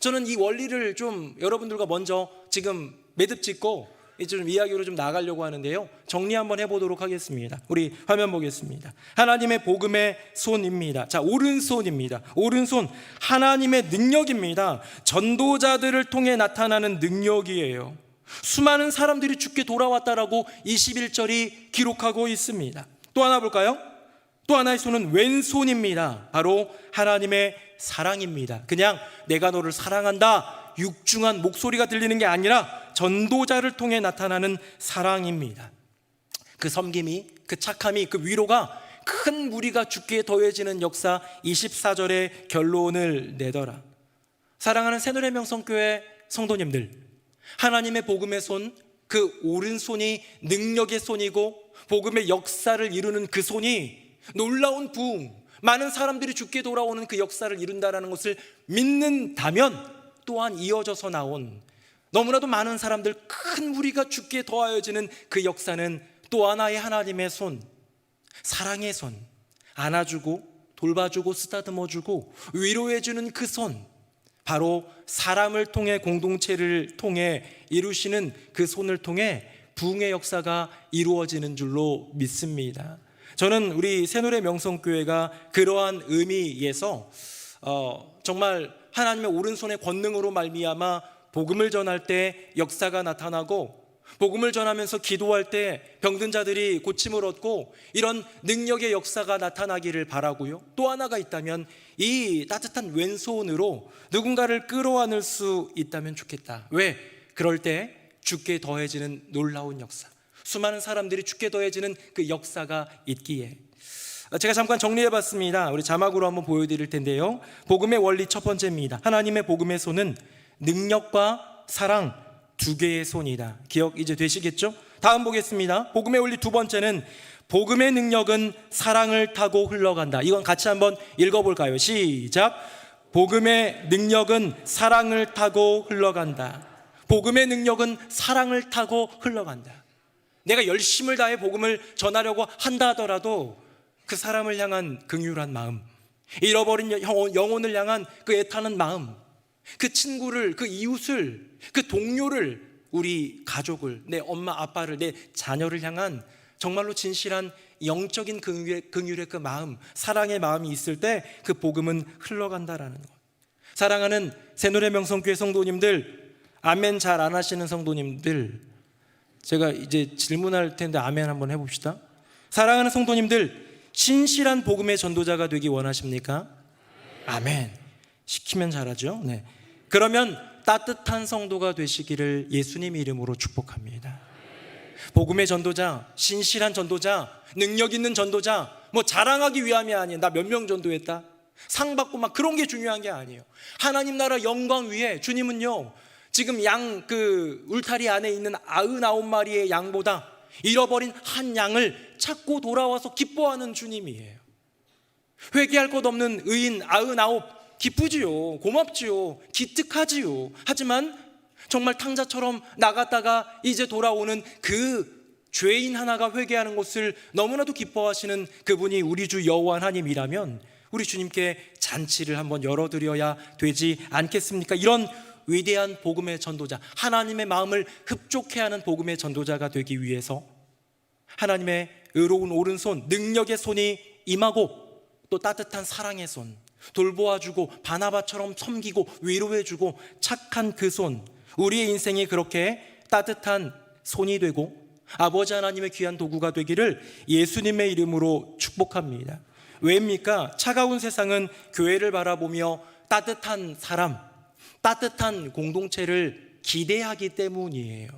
저는 이 원리를 좀 여러분들과 먼저 지금 매듭 짓고 좀 이야기로 좀 나가려고 하는데요, 정리 한번 해보도록 하겠습니다. 우리 화면 보겠습니다. 하나님의 복음의 손입니다. 자, 오른손입니다. 오른손, 하나님의 능력입니다. 전도자들을 통해 나타나는 능력이에요. 수많은 사람들이 주께 돌아왔다라고 21절이 기록하고 있습니다. 또 하나 볼까요? 또 하나의 손은 왼손입니다. 바로 하나님의 사랑입니다. 그냥 내가 너를 사랑한다 육중한 목소리가 들리는 게 아니라 전도자를 통해 나타나는 사랑입니다. 그 섬김이, 그 착함이, 그 위로가 큰 무리가 주께 더해지는 역사 24절의 결론을 내더라. 사랑하는 새누리 명성교회 성도님들, 하나님의 복음의 손, 그 오른손이 능력의 손이고 복음의 역사를 이루는 그 손이 놀라운 부흥, 많은 사람들이 주께 돌아오는 그 역사를 이룬다는 것을 믿는다면 또한 이어져서 나온 너무나도 많은 사람들, 큰 무리가 주께 더하여지는 그 역사는 또 하나의 하나님의 손, 사랑의 손, 안아주고 돌봐주고 쓰다듬어주고 위로해주는 그 손, 바로 사람을 통해 공동체를 통해 이루시는 그 손을 통해 부흥의 역사가 이루어지는 줄로 믿습니다. 저는 우리 새누리 명성교회가 그러한 의미에서 정말 하나님의 오른손의 권능으로 말미암아 복음을 전할 때 역사가 나타나고, 복음을 전하면서 기도할 때 병든 자들이 고침을 얻고, 이런 능력의 역사가 나타나기를 바라고요. 또 하나가 있다면 이 따뜻한 왼손으로 누군가를 끌어안을 수 있다면 좋겠다. 왜? 그럴 때 주께 더해지는 놀라운 역사, 수많은 사람들이 주께 더해지는 그 역사가 있기에. 제가 잠깐 정리해봤습니다. 우리 자막으로 한번 보여드릴 텐데요. 복음의 원리 첫 번째입니다. 하나님의 복음의 손은 능력과 사랑 두 개의 손이다. 기억 이제 되시겠죠? 다음 보겠습니다. 복음의 원리 두 번째는 복음의 능력은 사랑을 타고 흘러간다. 이건 같이 한번 읽어볼까요? 시작. 복음의 능력은 사랑을 타고 흘러간다. 복음의 능력은 사랑을 타고 흘러간다. 내가 열심을 다해 복음을 전하려고 한다 하더라도 그 사람을 향한 긍휼한 마음, 잃어버린 영혼을 향한 그 애타는 마음, 그 친구를, 그 이웃을, 그 동료를, 우리 가족을, 내 엄마 아빠를, 내 자녀를 향한 정말로 진실한 영적인 긍휼의 그 마음, 사랑의 마음이 있을 때 그 복음은 흘러간다라는 것. 사랑하는 새노래명성교회 성도님들, 아멘 잘 안 하시는 성도님들, 제가 이제 질문할 텐데 아멘 한번 해봅시다. 사랑하는 성도님들, 신실한 복음의 전도자가 되기 원하십니까? 아멘. 시키면 잘하죠. 네. 그러면 따뜻한 성도가 되시기를 예수님 이름으로 축복합니다. 복음의 전도자, 신실한 전도자, 능력 있는 전도자, 뭐 자랑하기 위함이 아니에요. 나 몇 명 전도했다, 상 받고 막 그런 게 중요한 게 아니에요. 하나님 나라 영광 위에 주님은요, 지금 양 그 울타리 안에 있는 99마리의 양보다 잃어버린 한 양을 찾고 돌아와서 기뻐하는 주님이에요. 회개할 것 없는 의인 99, 기쁘지요, 고맙지요, 기특하지요. 하지만 정말 탕자처럼 나갔다가 이제 돌아오는 그 죄인 하나가 회개하는 것을 너무나도 기뻐하시는 그분이 우리 주 여호와 하나님이라면 우리 주님께 잔치를 한번 열어드려야 되지 않겠습니까? 이런 위대한 복음의 전도자, 하나님의 마음을 흡족해 하는 복음의 전도자가 되기 위해서 하나님의 의로운 오른손, 능력의 손이 임하고, 또 따뜻한 사랑의 손, 돌보아주고 바나바처럼 섬기고 위로해주고 착한 그 손, 우리의 인생이 그렇게 따뜻한 손이 되고 아버지 하나님의 귀한 도구가 되기를 예수님의 이름으로 축복합니다. 왜입니까? 차가운 세상은 교회를 바라보며 따뜻한 사람, 따뜻한 공동체를 기대하기 때문이에요.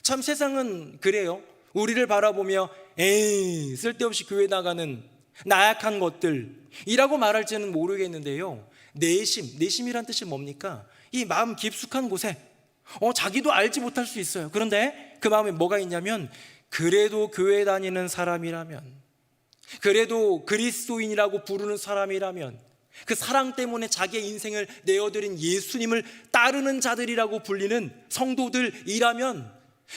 참 세상은 그래요. 우리를 바라보며 에이 쓸데없이 교회 나가는 나약한 것들이라고 말할지는 모르겠는데요, 내심이란 뜻이 뭡니까? 이 마음 깊숙한 곳에 자기도 알지 못할 수 있어요. 그런데 그 마음에 뭐가 있냐면, 그래도 교회 다니는 사람이라면, 그래도 그리스도인이라고 부르는 사람이라면, 그 사랑 때문에 자기의 인생을 내어드린 예수님을 따르는 자들이라고 불리는 성도들이라면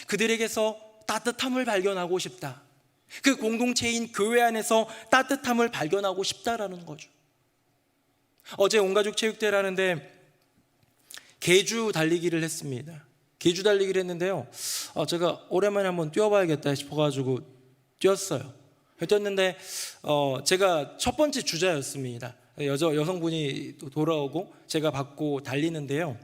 그들에게서 따뜻함을 발견하고 싶다. 그 공동체인 교회 안에서 따뜻함을 발견하고 싶다라는 거죠. 어제 온가족 체육대회를 하는데 계주 달리기를 했습니다. 계주 달리기를 했는데요, 제가 오랜만에 한번 뛰어봐야겠다 싶어가지고 뛰었어요. 뛰었는데 제가 첫 번째 주자였습니다. 여성분이 돌아오고 제가 받고 달리는데요,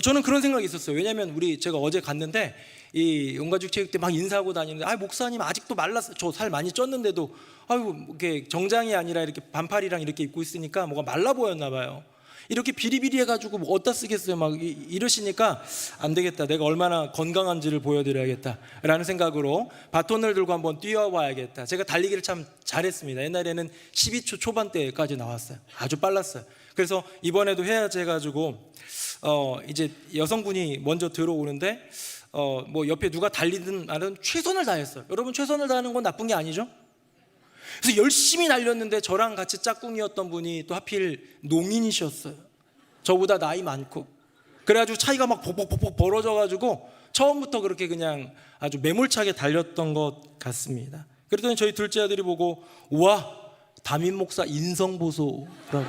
저는 그런 생각이 있었어요. 왜냐하면 제가 어제 갔는데 이 온가족 체육 때 막 인사하고 다니는데, 목사님 아직도 말랐어요. 저 살 많이 쪘는데도 이렇게 정장이 아니라 이렇게 반팔이랑 이렇게 입고 있으니까 뭐가 말라 보였나 봐요. 이렇게 비리비리 해가지고 뭐 어디다 쓰겠어요 막 이러시니까 안 되겠다, 내가 얼마나 건강한지를 보여드려야겠다 라는 생각으로 바톤을 들고 한번 뛰어봐야겠다. 제가 달리기를 참 잘했습니다. 옛날에는 12초 초반대까지 나왔어요. 아주 빨랐어요. 그래서 이번에도 해야지 해가지고 이제 여성분이 먼저 들어오는데 뭐 옆에 누가 달리든 나는 최선을 다했어요. 여러분, 최선을 다하는 건 나쁜 게 아니죠? 그래서 열심히 달렸는데 저랑 같이 짝꿍이었던 분이 또 하필 농인이셨어요. 저보다 나이 많고. 그래가지고 차이가 막 벅벅벅벅 벌어져가지고 처음부터 그렇게 그냥 아주 매몰차게 달렸던 것 같습니다. 그랬더니 저희 둘째 아들이 보고, 우와, 담임 목사 인성 보소라고.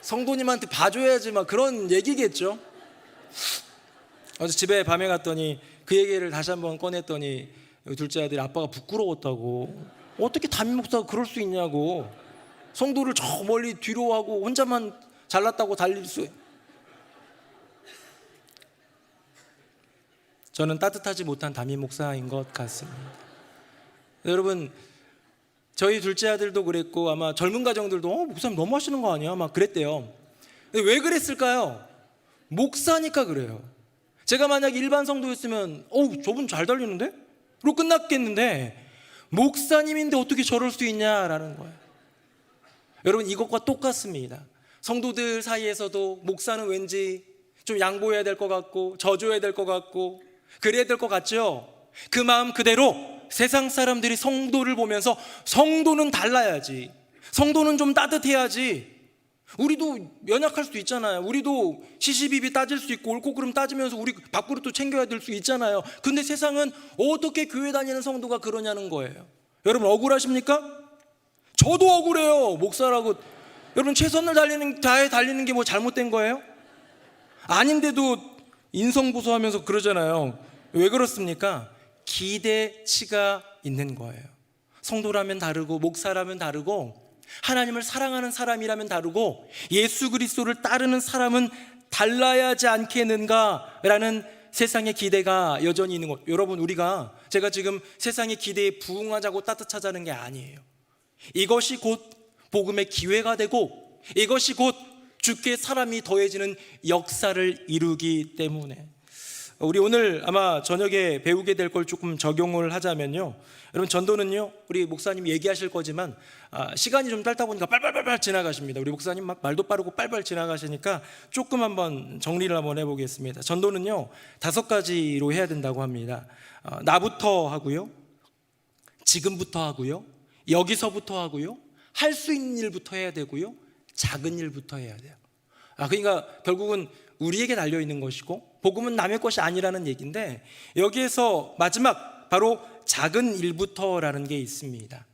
성도님한테 봐줘야지 막 그런 얘기겠죠. 어제 집에 밤에 갔더니 그 얘기를 다시 한번 꺼냈더니 둘째 아들이 아빠가 부끄러웠다고. 어떻게 담임 목사가 그럴 수 있냐고. 성도를 저 멀리 뒤로 하고 혼자만 잘났다고 달릴 수. 저는 따뜻하지 못한 담임 목사인 것 같습니다. 여러분, 저희 둘째 아들도 그랬고 아마 젊은 가정들도 목사님 너무 하시는 거 아니야? 막 그랬대요. 근데 왜 그랬을까요? 목사니까 그래요. 제가 만약 일반 성도였으면 저분 잘 달리는데? 로 끝났겠는데 목사님인데 어떻게 저럴 수 있냐라는 거예요. 여러분, 이것과 똑같습니다. 성도들 사이에서도 목사는 왠지 좀 양보해야 될 것 같고 져줘야 될 것 같고 그래야 될 것 같죠? 그 마음 그대로 세상 사람들이 성도를 보면서 성도는 달라야지, 성도는 좀 따뜻해야지, 우리도 연약할 수도 있잖아요. 우리도 시시비비 따질 수 있고 옳고 그름 따지면서 우리 밥그릇도 챙겨야 될 수 있잖아요. 근데 세상은 어떻게 교회 다니는 성도가 그러냐는 거예요. 여러분, 억울하십니까? 저도 억울해요. 목사라고. 여러분, 최선을 다해 달리는 게 뭐 잘못된 거예요? 아닌데도 인성보소하면서 그러잖아요. 왜 그렇습니까? 기대치가 있는 거예요. 성도라면 다르고 목사라면 다르고 하나님을 사랑하는 사람이라면 다르고 예수 그리스도를 따르는 사람은 달라야 하지 않겠는가라는 세상의 기대가 여전히 있는 것. 여러분, 제가 지금 세상의 기대에 부응하자고 따뜻하자는 게 아니에요. 이것이 곧 복음의 기회가 되고 이것이 곧 주께 사람이 더해지는 역사를 이루기 때문에 우리 오늘 아마 저녁에 배우게 될 걸 조금 적용을 하자면요, 여러분, 전도는요 우리 목사님 얘기하실 거지만 시간이 좀 짧다 보니까 빨빨빨빨 지나가십니다. 우리 목사님 막 말도 빠르고 빨빨 지나가시니까 조금 한번 정리를 한번 해보겠습니다. 전도는요 5가지로 해야 된다고 합니다. 나부터 하고요, 지금부터 하고요, 여기서부터 하고요, 할 수 있는 일부터 해야 되고요, 작은 일부터 해야 돼요. 그러니까 결국은 우리에게 달려있는 것이고 복음은 남의 것이 아니라는 얘기인데, 여기에서 마지막 바로 작은 일부터라는 게 있습니다.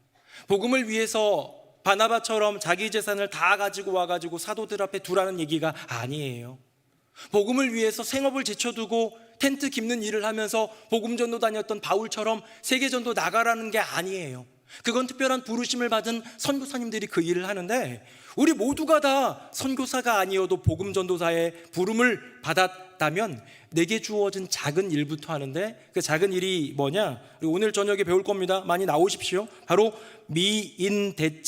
복음을 위해서 바나바처럼 자기 재산을 다 가지고 와가지고 사도들 앞에 두라는 얘기가 아니에요. 복음을 위해서 생업을 제쳐두고 텐트 깁는 일을 하면서 복음 전도 다녔던 바울처럼 세계 전도 나가라는 게 아니에요. 그건 특별한 부르심을 받은 선교사님들이 그 일을 하는데, 우리 모두가 다 선교사가 아니어도 복음 전도사의 부름을 받았다면 내게 주어진 작은 일부터 하는데, 그 작은 일이 뭐냐? 오늘 저녁에 배울 겁니다. 많이 나오십시오. 바로 미인대칭이라는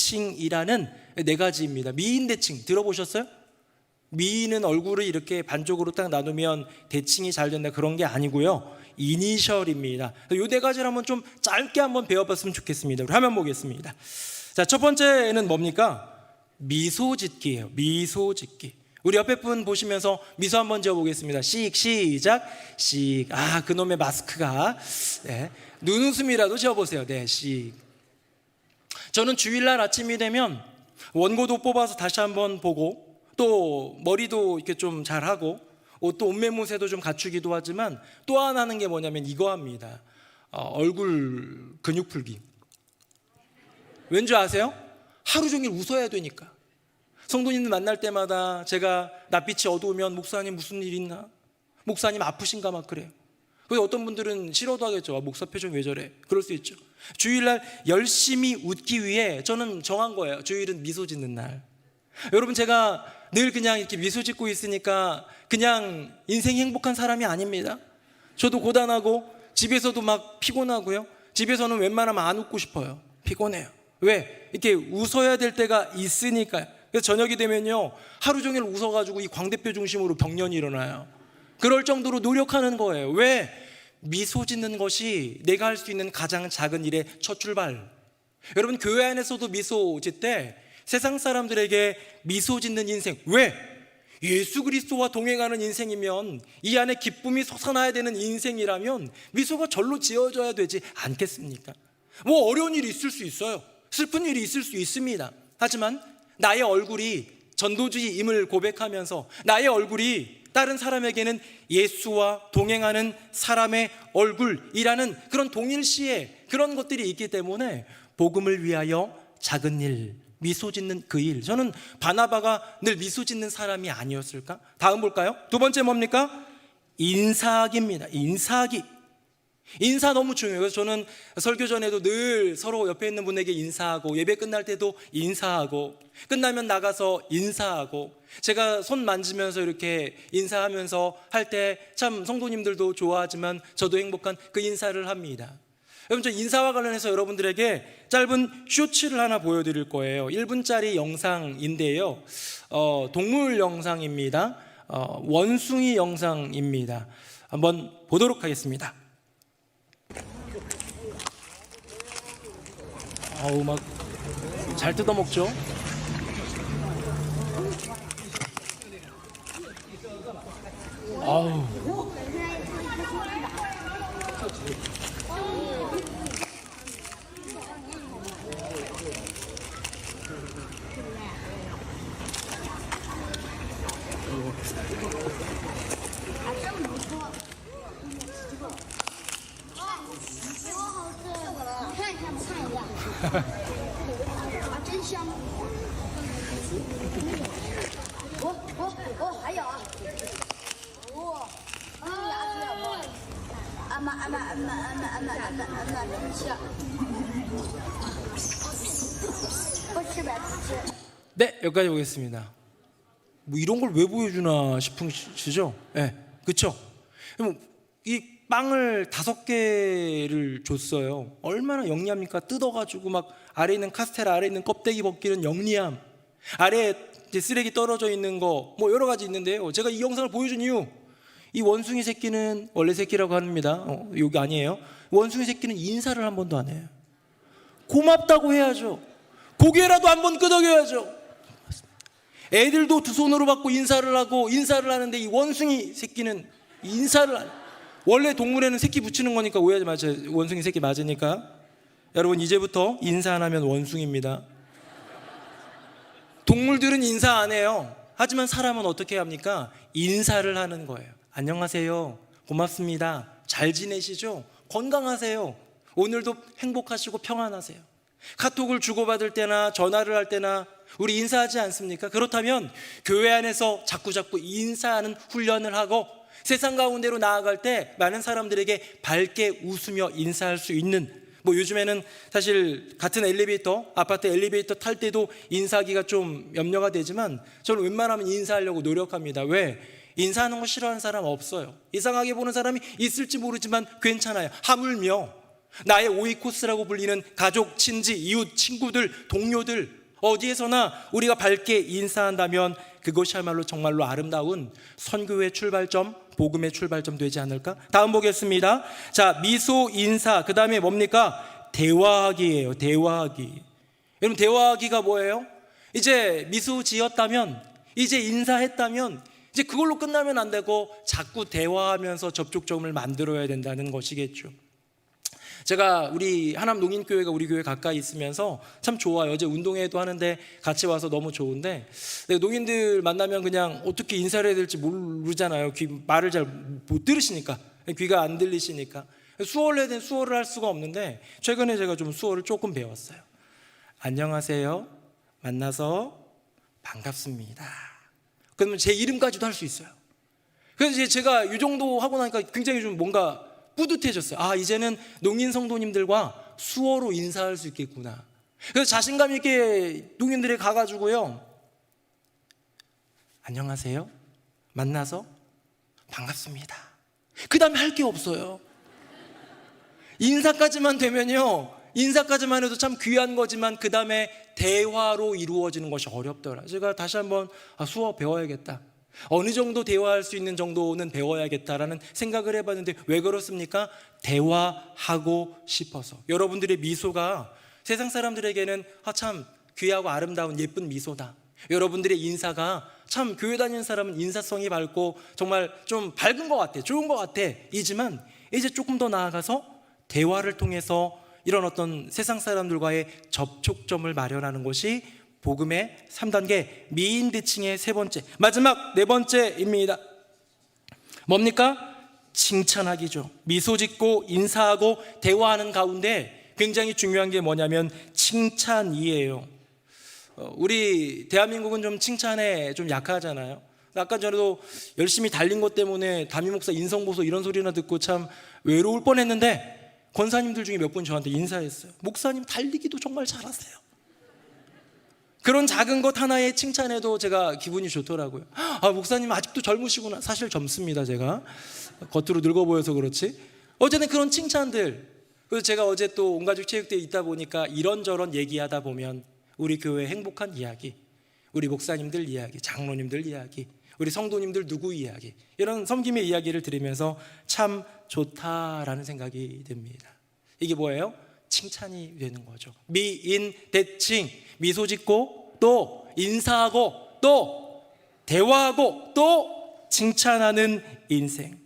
4가지입니다. 미인대칭 들어보셨어요? 미인은 얼굴을 이렇게 반쪽으로 딱 나누면 대칭이 잘 된다, 그런 게 아니고요, 이니셜입니다. 이 4가지를 한번 좀 짧게 한번 배워봤으면 좋겠습니다. 우리 화면 보겠습니다. 자, 첫 번째는 뭡니까? 미소 짓기예요. 미소 짓기. 우리 옆에 분 보시면서 미소 한번 지어보겠습니다. 시작. 그놈의 마스크가. 네. 눈웃음이라도 지어보세요. 네, 저는 주일날 아침이 되면 원고도 뽑아서 다시 한번 보고, 또 머리도 이렇게 좀 잘하고 옷도 옷매무새도 좀 갖추기도 하지만 또 하나 하는 게 뭐냐면 이거 합니다. 얼굴 근육 풀기. 왠지 아세요? 하루 종일 웃어야 되니까. 성도님들 만날 때마다 제가 낯빛이 어두우면 목사님 무슨 일 있나? 목사님 아프신가? 막 그래요. 그래서 어떤 분들은 싫어도 하겠죠. 목사 표정 왜 저래? 그럴 수 있죠. 주일날 열심히 웃기 위해 저는 정한 거예요. 주일은 미소 짓는 날. 여러분, 제가 늘 그냥 이렇게 미소 짓고 있으니까 그냥 인생이 행복한 사람이 아닙니다. 저도 고단하고 집에서도 막 피곤하고요. 집에서는 웬만하면 안 웃고 싶어요. 피곤해요. 왜? 이렇게 웃어야 될 때가 있으니까요. 그래서 저녁이 되면요 하루 종일 웃어가지고 이 광대뼈 중심으로 병련이 일어나요. 그럴 정도로 노력하는 거예요. 왜? 미소 짓는 것이 내가 할 수 있는 가장 작은 일의 첫 출발. 여러분, 교회 안에서도 미소 짓때 세상 사람들에게 미소 짓는 인생. 왜? 예수 그리스도와 동행하는 인생이면, 이 안에 기쁨이 솟아나야 되는 인생이라면 미소가 절로 지어져야 되지 않겠습니까? 뭐 어려운 일이 있을 수 있어요. 슬픈 일이 있을 수 있습니다. 하지만 나의 얼굴이 전도주의임을 고백하면서 나의 얼굴이 다른 사람에게는 예수와 동행하는 사람의 얼굴이라는 그런 동일시의 그런 것들이 있기 때문에 복음을 위하여 작은 일, 미소 짓는 그 일. 저는 바나바가 늘 미소 짓는 사람이 아니었을까? 다음 볼까요? 두 번째 뭡니까? 인사하기입니다. 인사하기. 인사 너무 중요해요. 그래서 저는 설교 전에도 늘 서로 옆에 있는 분에게 인사하고, 예배 끝날 때도 인사하고, 끝나면 나가서 인사하고, 제가 손 만지면서 이렇게 인사하면서 할 때 참 성도님들도 좋아하지만 저도 행복한 그 인사를 합니다. 여러분, 저 인사와 관련해서 여러분들에게 짧은 쇼츠를 하나 보여드릴 거예요. 1분짜리 영상인데요, 동물 영상입니다. 원숭이 영상입니다. 한번 보도록 하겠습니다. 아우, 막 잘 뜯어먹죠? 아우.啊，真香！还有啊，真香！不吃呗，不吃。 네, 여기까지 보겠습니다. 뭐 이런 걸 왜 보여주나 싶으시죠? 네, 그렇죠? 이 빵을 5개를 줬어요. 얼마나 영리합니까? 뜯어가지고 막 아래 있는 카스테라, 아래 있는 껍데기 벗기는 영리함, 아래에 이제 쓰레기 떨어져 있는 거, 뭐 여러 가지 있는데요. 제가 이 영상을 보여준 이유, 이 원숭이 새끼는 원래 새끼라고 합니다. 여기 아니에요. 원숭이 새끼는 인사를 한 번도 안 해요. 고맙다고 해야죠. 고개라도 한 번 끄덕여야죠. 애들도 두 손으로 받고 인사를 하고 인사를 하는데 이 원숭이 새끼는 인사를 안 해요. 원래 동물에는 새끼 붙이는 거니까 오해하지 마세요. 원숭이 새끼 맞으니까. 여러분, 이제부터 인사 안 하면 원숭이입니다. 동물들은 인사 안 해요. 하지만 사람은 어떻게 합니까? 인사를 하는 거예요. 안녕하세요, 고맙습니다, 잘 지내시죠, 건강하세요, 오늘도 행복하시고 평안하세요. 카톡을 주고받을 때나 전화를 할 때나 우리 인사하지 않습니까? 그렇다면 교회 안에서 자꾸 인사하는 훈련을 하고 세상 가운데로 나아갈 때 많은 사람들에게 밝게 웃으며 인사할 수 있는, 뭐 요즘에는 사실 같은 엘리베이터, 아파트 엘리베이터 탈 때도 인사하기가 좀 염려가 되지만 저는 웬만하면 인사하려고 노력합니다. 왜? 인사하는 거 싫어하는 사람 없어요. 이상하게 보는 사람이 있을지 모르지만 괜찮아요. 하물며 나의 오이 코스라고 불리는 가족, 친지, 이웃, 친구들, 동료들, 어디에서나 우리가 밝게 인사한다면 그것이야말로 정말로 아름다운 선교의 출발점, 복음의 출발점 되지 않을까? 다음 보겠습니다. 자, 미소, 인사, 그 다음에 뭡니까? 대화하기예요. 대화하기. 여러분, 대화하기가 뭐예요? 이제 미소 지었다면, 이제 인사했다면 이제 그걸로 끝나면 안 되고 자꾸 대화하면서 접촉점을 만들어야 된다는 것이겠죠. 제가 우리 하남 농인교회가 우리 교회 가까이 있으면서 참 좋아요. 어제 운동회도 하는데 같이 와서 너무 좋은데, 농인들 만나면 그냥 어떻게 인사를 해야 될지 모르잖아요. 말을 잘 못 들으시니까, 귀가 안 들리시니까. 수어를 해야 되는 수어를 할 수가 없는데 최근에 제가 좀 수어를 조금 배웠어요. 안녕하세요, 만나서 반갑습니다. 그러면 제 이름까지도 할 수 있어요. 그래서 이제 제가 이 정도 하고 나니까 굉장히 좀 뭔가 뿌듯해졌어요. 아, 이제는 농인 성도님들과 수어로 인사할 수 있겠구나. 그래서 자신감 있게 농인들에 가가지고요, 안녕하세요, 만나서 반갑습니다. 그 다음에 할 게 없어요. 인사까지만 되면요, 인사까지만 해도 참 귀한 거지만 그 다음에 대화로 이루어지는 것이 어렵더라. 제가 다시 한번 수어 배워야겠다, 어느 정도 대화할 수 있는 정도는 배워야겠다라는 생각을 해봤는데, 왜 그렇습니까? 대화하고 싶어서. 여러분들의 미소가 세상 사람들에게는 참 귀하고 아름다운 예쁜 미소다. 여러분들의 인사가 참 교회 다니는 사람은 인사성이 밝고 정말 좀 밝은 것 같아, 좋은 것 같아, 이지만 이제 조금 더 나아가서 대화를 통해서 이런 어떤 세상 사람들과의 접촉점을 마련하는 것이 복음의 3단계 미인대칭의 3번째, 마지막 4번째입니다. 뭡니까? 칭찬하기죠. 미소 짓고 인사하고 대화하는 가운데 굉장히 중요한 게 뭐냐면 칭찬이에요. 우리 대한민국은 좀 칭찬에 좀 약하잖아요. 아까 전에도 열심히 달린 것 때문에 담임 목사 인성보소 이런 소리나 듣고 참 외로울 뻔했는데 권사님들 중에 몇 분 저한테 인사했어요. 목사님 달리기도 정말 잘하세요. 그런 작은 것 하나에 칭찬해도 제가 기분이 좋더라고요. 아, 목사님 아직도 젊으시구나. 사실 젊습니다. 제가 겉으로 늙어 보여서 그렇지. 어쨌든 그런 칭찬들. 그래서 제가 어제 또 온가족 체육대회 있다 보니까 이런저런 얘기하다 보면 우리 교회 행복한 이야기, 우리 목사님들 이야기, 장로님들 이야기, 우리 성도님들 누구 이야기, 이런 섬김의 이야기를 들으면서 참 좋다라는 생각이 듭니다. 이게 뭐예요? 칭찬이 되는 거죠. 미인대칭, 미소 짓고 또 인사하고 또 대화하고 또 칭찬하는 인생.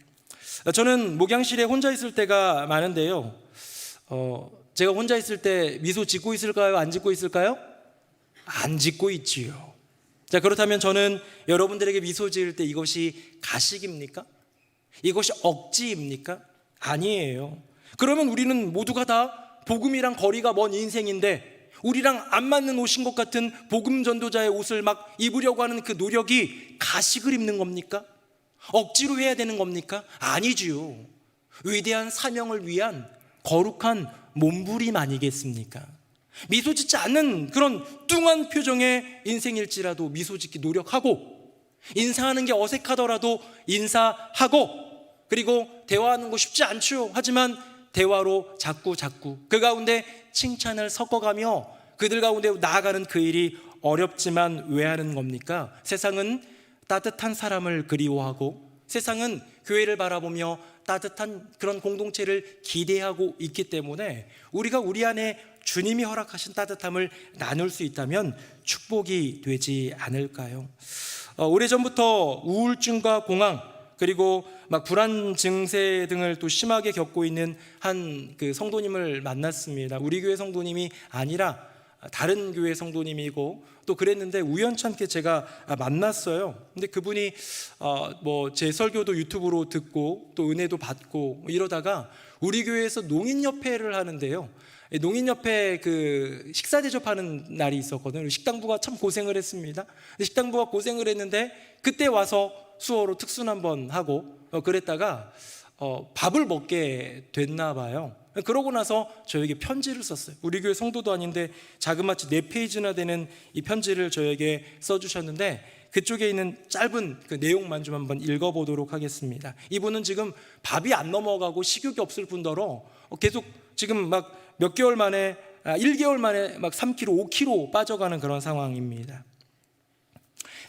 저는 목양실에 혼자 있을 때가 많은데요. 제가 혼자 있을 때 미소 짓고 있을까요? 안 짓고 있을까요? 안 짓고 있지요. 자, 그렇다면 저는 여러분들에게 미소 지을 때 이것이 가식입니까? 이것이 억지입니까? 아니에요. 그러면 우리는 모두가 다 복음이랑 거리가 먼 인생인데 우리랑 안 맞는 옷인 것 같은 복음 전도자의 옷을 막 입으려고 하는 그 노력이 가식을 입는 겁니까? 억지로 해야 되는 겁니까? 아니지요. 위대한 사명을 위한 거룩한 몸부림 아니겠습니까? 미소 짓지 않는 그런 뚱한 표정의 인생일지라도 미소 짓기 노력하고, 인사하는 게 어색하더라도 인사하고, 그리고 대화하는 거 쉽지 않죠. 하지만 대화로 자꾸 그 가운데 칭찬을 섞어가며 그들 가운데 나아가는 그 일이 어렵지만 왜 하는 겁니까? 세상은 따뜻한 사람을 그리워하고 세상은 교회를 바라보며 따뜻한 그런 공동체를 기대하고 있기 때문에 우리가 우리 안에 주님이 허락하신 따뜻함을 나눌 수 있다면 축복이 되지 않을까요? 오래전부터 우울증과 공황 그리고 막 불안 증세 등을 또 심하게 겪고 있는 한 그 성도님을 만났습니다. 우리 교회 성도님이 아니라 다른 교회 성도님이고 또 그랬는데 우연찮게 제가 만났어요. 근데 그분이 뭐 제 설교도 유튜브로 듣고 또 은혜도 받고 이러다가 우리 교회에서 농인협회를 하는데요. 농인협회 그 식사 대접하는 날이 있었거든요. 식당부가 참 고생을 했습니다. 식당부가 고생을 했는데 그때 와서 수어로 특순 한번 하고 그랬다가 밥을 먹게 됐나 봐요. 그러고 나서 저에게 편지를 썼어요. 우리 교회 성도도 아닌데 자그마치 4페이지나 되는 이 편지를 저에게 써주셨는데 그쪽에 있는 짧은 그 내용만 좀 한번 읽어보도록 하겠습니다. 이분은 지금 밥이 안 넘어가고 식욕이 없을 뿐더러 계속 지금 막 몇 개월 만에 1개월 만에 막 3kg, 5kg 빠져가는 그런 상황입니다.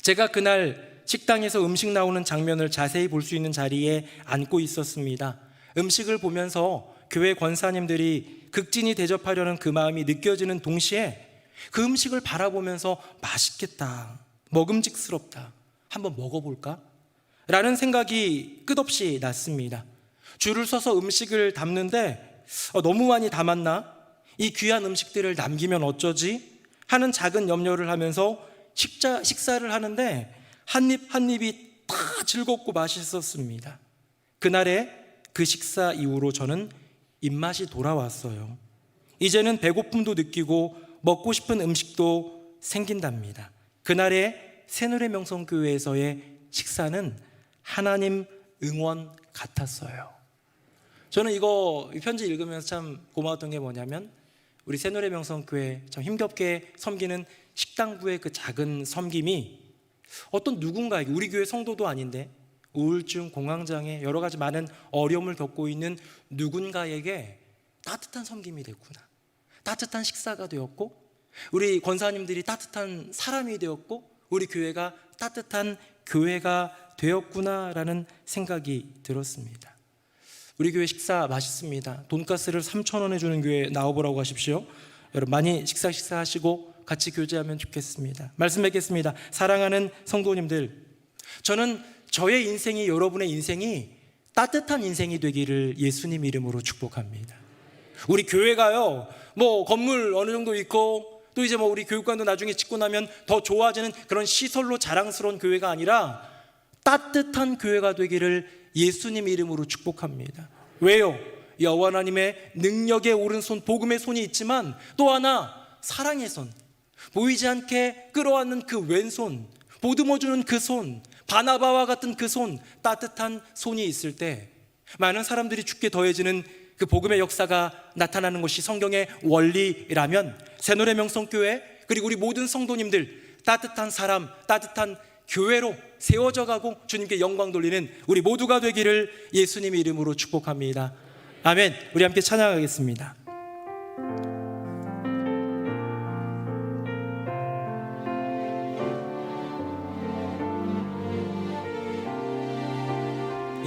제가 그날 식당에서 음식 나오는 장면을 자세히 볼 수 있는 자리에 앉고 있었습니다. 음식을 보면서 교회 권사님들이 극진히 대접하려는 그 마음이 느껴지는 동시에 그 음식을 바라보면서 맛있겠다, 먹음직스럽다, 한번 먹어볼까? 라는 생각이 끝없이 났습니다. 줄을 서서 음식을 담는데 너무 많이 담았나? 이 귀한 음식들을 남기면 어쩌지? 하는 작은 염려를 하면서 식사를 하는데 한 입 한 입이 다 즐겁고 맛있었습니다. 그날의 그 식사 이후로 저는 입맛이 돌아왔어요. 이제는 배고픔도 느끼고 먹고 싶은 음식도 생긴답니다. 그날의 새누리 명성교회에서의 식사는 하나님 응원 같았어요. 저는 이 편지 읽으면서 참 고마웠던 게 뭐냐면 우리 새누리 명성교회 참 힘겹게 섬기는 식당부의 그 작은 섬김이 어떤 누군가에게, 우리 교회 성도도 아닌데 우울증, 공황장애, 여러 가지 많은 어려움을 겪고 있는 누군가에게 따뜻한 섬김이 됐구나, 따뜻한 식사가 되었고, 우리 권사님들이 따뜻한 사람이 되었고, 우리 교회가 따뜻한 교회가 되었구나라는 생각이 들었습니다. 우리 교회 식사 맛있습니다. 돈가스를 3,000원에 주는 교회 나와보라고 하십시오. 여러분 많이 식사하시고 같이 교제하면 좋겠습니다. 말씀 뵙겠습니다. 사랑하는 성도님들, 저는 저의 인생이, 여러분의 인생이 따뜻한 인생이 되기를 예수님 이름으로 축복합니다. 우리 교회가요, 뭐 건물 어느 정도 있고 또 이제 뭐 우리 교육관도 나중에 짓고 나면 더 좋아지는 그런 시설로 자랑스러운 교회가 아니라 따뜻한 교회가 되기를 예수님 이름으로 축복합니다. 왜요? 여호와 하나님의 능력의 오른손, 복음의 손이 있지만 또 하나 사랑의 손, 보이지 않게 끌어안는 그 왼손, 보듬어주는 그 손, 바나바와 같은 그 손, 따뜻한 손이 있을 때 많은 사람들이 죽게 더해지는 그 복음의 역사가 나타나는 것이 성경의 원리라면, 새노래 명성교회 그리고 우리 모든 성도님들 따뜻한 사람, 따뜻한 교회로 세워져 가고 주님께 영광 돌리는 우리 모두가 되기를 예수님의 이름으로 축복합니다. 아멘. 우리 함께 찬양하겠습니다.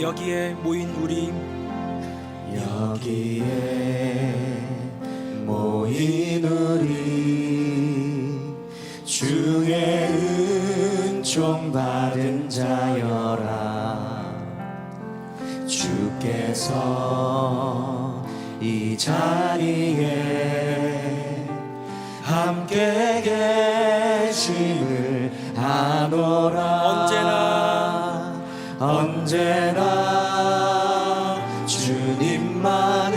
여기에 모인 우리, 여기에 모인 우리 주의 은총 받은 자여라. 주께서 이 자리에 함께 계심을 아노라. 언제나 주님만을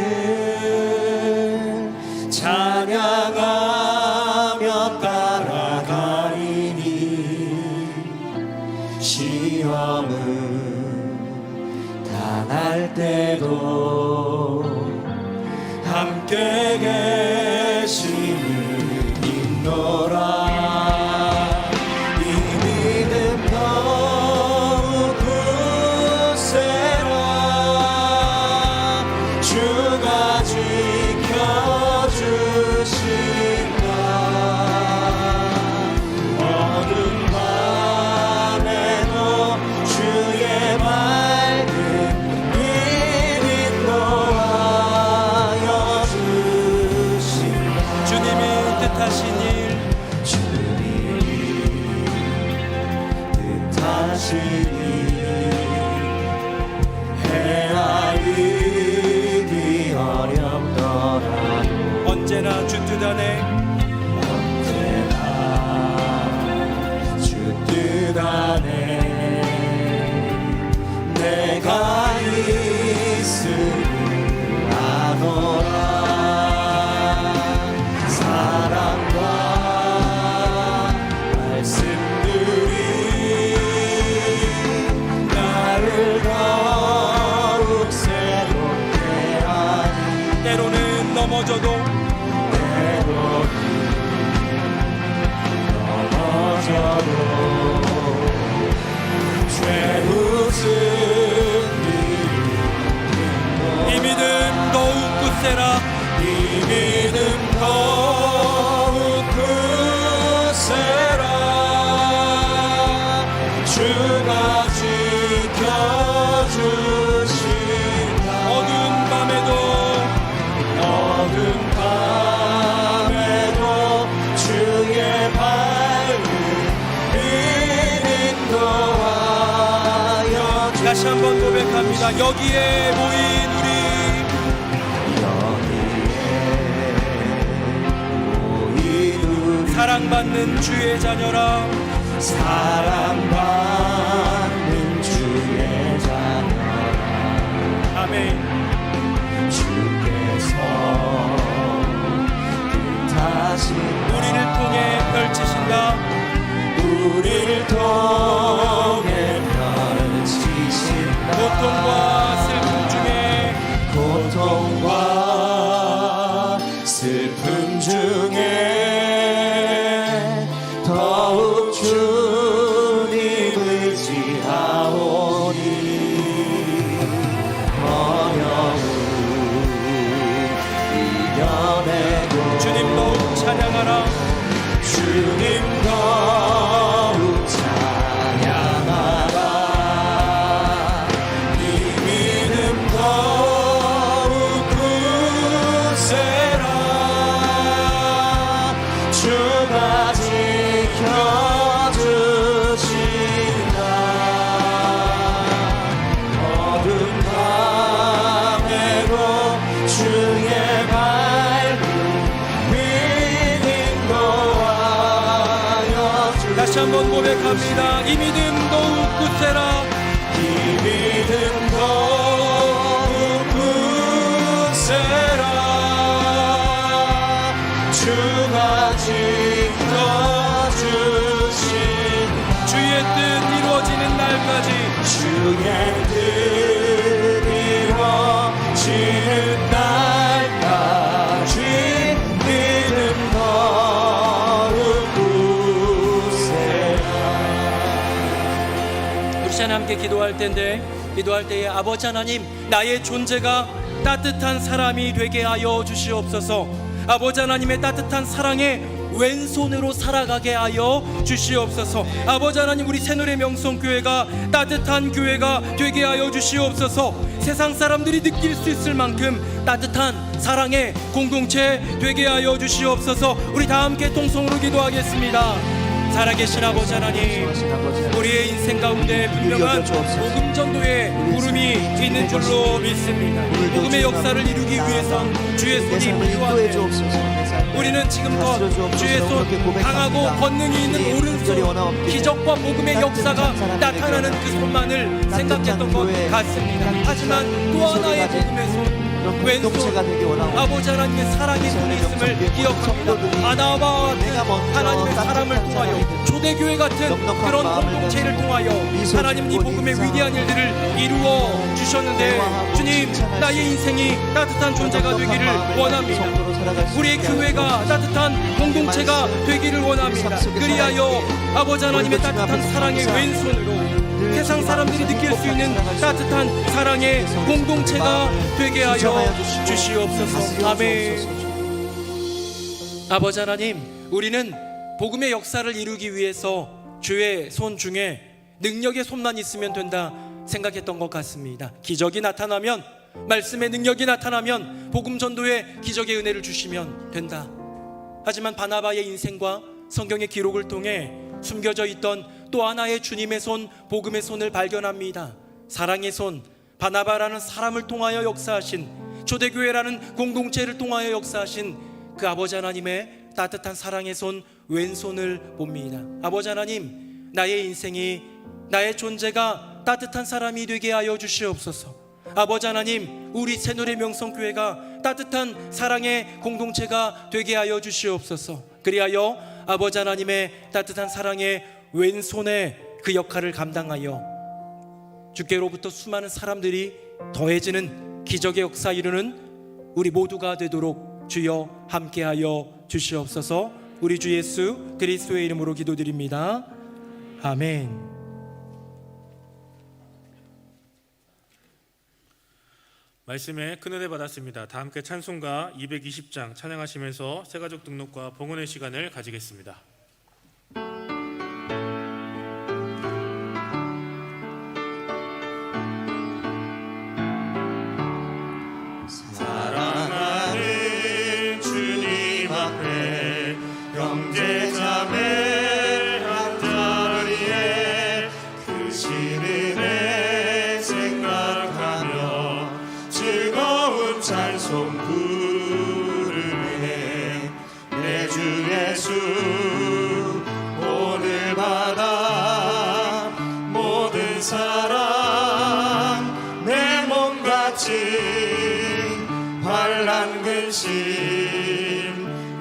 찬양하며 따라가리니 시험은 당할 때도 함께 계심을 믿노라. 헤아리기 어렵더라도 언제나 주 뜻 안에, 언제나 주 뜻 안에 내가 있음을 아노라. 사랑과 말씀들이 나를 더욱 새롭게 하니 때로는 넘어져도 죄우승 이 믿음 더욱 굳세라. 이 믿음 더욱 굳세라. 주가 지켜주신다. 어두운 밤에도 주의 밝은 빛 인도하여 다시 한번 고백합니다. 여기에 모인 우리, 사랑받는 주의 자녀라. 사랑받는 주의 자녀라. 아멘. 주께서 뜻하신 우리를 통해 펼치신다. 우리를 통해 펼치신다. 고통과 슬픔 중에, 고통과 슬픔 중에 더욱 주님을 지하오니 어려움 이겨내고 주님 더욱 찬양하라. 주님 더욱 찬양하라. 이 믿음 더욱 굳세라. 주가 지켜주신다. 어두운 밤에도 주의 밝은 빛 인도하여 다시 한번 고백합니다. 이 믿음 더욱 굳세라. 이 믿음 더욱 굳세라. 주가 지켜주신 주의 뜻 이루어 이루어지는 날까지 주의 뜻 이루어지는 날까지 믿음 거룩 굳세라. 우리 시간 함께 기도할 때에 아버지 하나님, 나의 존재가 따뜻한 사람이 되게 하여 주시옵소서. 아버지 하나님의 따뜻한 사랑에 왼손으로 살아가게 하여 주시옵소서. 아버지 하나님, 우리 새누리 명성교회가 따뜻한 교회가 되게 하여 주시옵소서. 세상 사람들이 느낄 수 있을 만큼 따뜻한 사랑의 공동체 되게 하여 주시옵소서. 우리 다 함께 통성으로 기도하겠습니다. 살아계신 아버지 하나님, 우리의 인생 가운데 분명한 복음 전도의 부름이 있는 줄로 믿습니다. 복음의 역사를 이루기 위해선 주의 손이 필요한데, 우리는 지금껏 주의 손, 강하고 권능이 있는 오른손, 기적과 복음의 역사가 나타나는 그 손만을 생각했던 것 같습니다. 하지만 또 하나의 복음의 손, 왼손, 아버지 하나님의 사랑의 손이 있음을 기억합니다. 아나와 하나님의 사람을 통하여 초대교회 같은 그런 공동체를 통하여 하나님 이 복음의 위대한 일들을 이루어 주셨는데, 주님, 나의 인생이 따뜻한 존재가 되기를 원합니다. 우리의 교회가 따뜻한 공동체가 되기를 원합니다. 그리하여 아버지 하나님의 따뜻한 사랑의 왼손으로 세상 사람들이 느낄 수 있는 따뜻한 사랑의 공동체가 되게 하여 주시옵소서. 아멘. 아버지 하나님, 우리는 복음의 역사를 이루기 위해서 주의 손 중에 능력의 손만 있으면 된다 생각했던 것 같습니다. 기적이 나타나면, 말씀의 능력이 나타나면, 복음 전도에 기적의 은혜를 주시면 된다. 하지만 바나바의 인생과 성경의 기록을 통해 숨겨져 있던 또 하나의 주님의 손, 복음의 손을 발견합니다. 사랑의 손, 바나바라는 사람을 통하여 역사하신, 초대교회라는 공동체를 통하여 역사하신 그 아버지 하나님의 따뜻한 사랑의 손, 왼손을 봅니다. 아버지 하나님, 나의 인생이, 나의 존재가 따뜻한 사람이 되게 하여 주시옵소서. 아버지 하나님, 우리 새누리 명성교회가 따뜻한 사랑의 공동체가 되게 하여 주시옵소서. 그리하여 아버지 하나님의 따뜻한 사랑의 왼손에 그 역할을 감당하여 주께로부터 수많은 사람들이 더해지는 기적의 역사 이루는 우리 모두가 되도록 주여 함께하여 주시옵소서. 우리 주 예수 그리스도의 이름으로 기도드립니다. 아멘. 말씀에 큰 은혜 받았습니다. 다 함께 찬송가 220장 찬양하시면서 새가족 등록과 봉헌의 시간을 가지겠습니다. 사랑하는 주님 앞에 형제자매 한자리에 크신 은혜 생각하며 즐거운 찬송 부르네. 내 주 예수 오늘 받아 모든 사랑 내 몸같이 환난 근심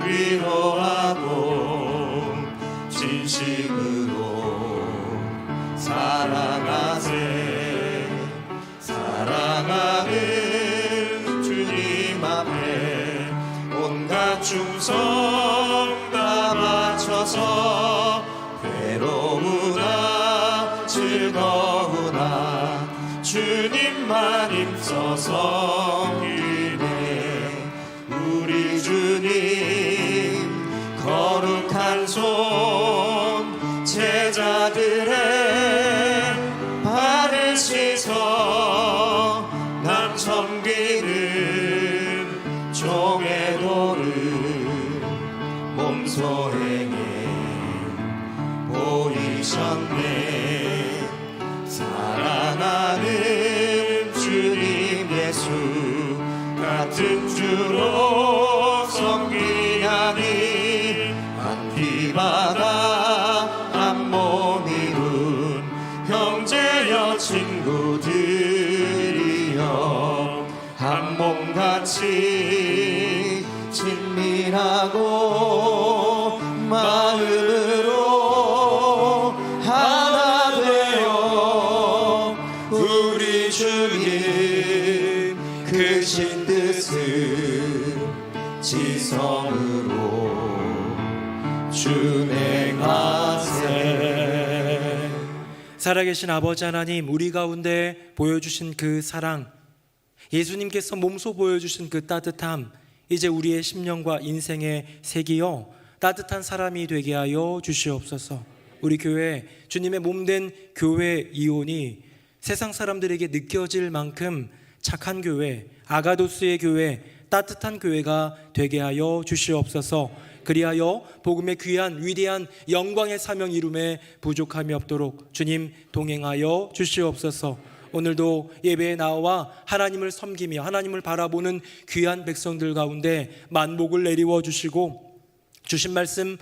위로하고 진심으로 사랑하세. 사랑하는 주님 앞에 온갖 충성 다 바쳐서 괴로우나 즐거우나 주님만 힘써서 우리 주님 거룩한 손 제자들의 발을 씻어 남 섬기는 종의 도를 몸소행에 보이셨네. 사랑하는 주님 예수 같은 주로 섬기냐니 한기바다 한 몸 이룬 형제여 친구들이여 한 몸같이 친밀하고 마음으로 하나 되어 사랑으로 준행하세. 살아계신 아버지 하나님, 우리 가운데 보여주신 그 사랑, 예수님께서 몸소 보여주신 그 따뜻함, 이제 우리의 심령과 인생에 새기어 따뜻한 사람이 되게 하여 주시옵소서. 우리 교회, 주님의 몸된 교회 이온이 세상 사람들에게 느껴질 만큼 착한 교회, 아가도스의 교회, 따뜻한 교회가 되게 하여 주시옵소서. 그리하여 복음의 귀한 위대한 영광의 사명 이룸에 부족함이 없도록 주님 동행하여 주시옵소서. 오늘도 예배에 나와 하나님을 섬기며 하나님을 바라보는 귀한 백성들 가운데 만복을 내리워 주시고 주신 말씀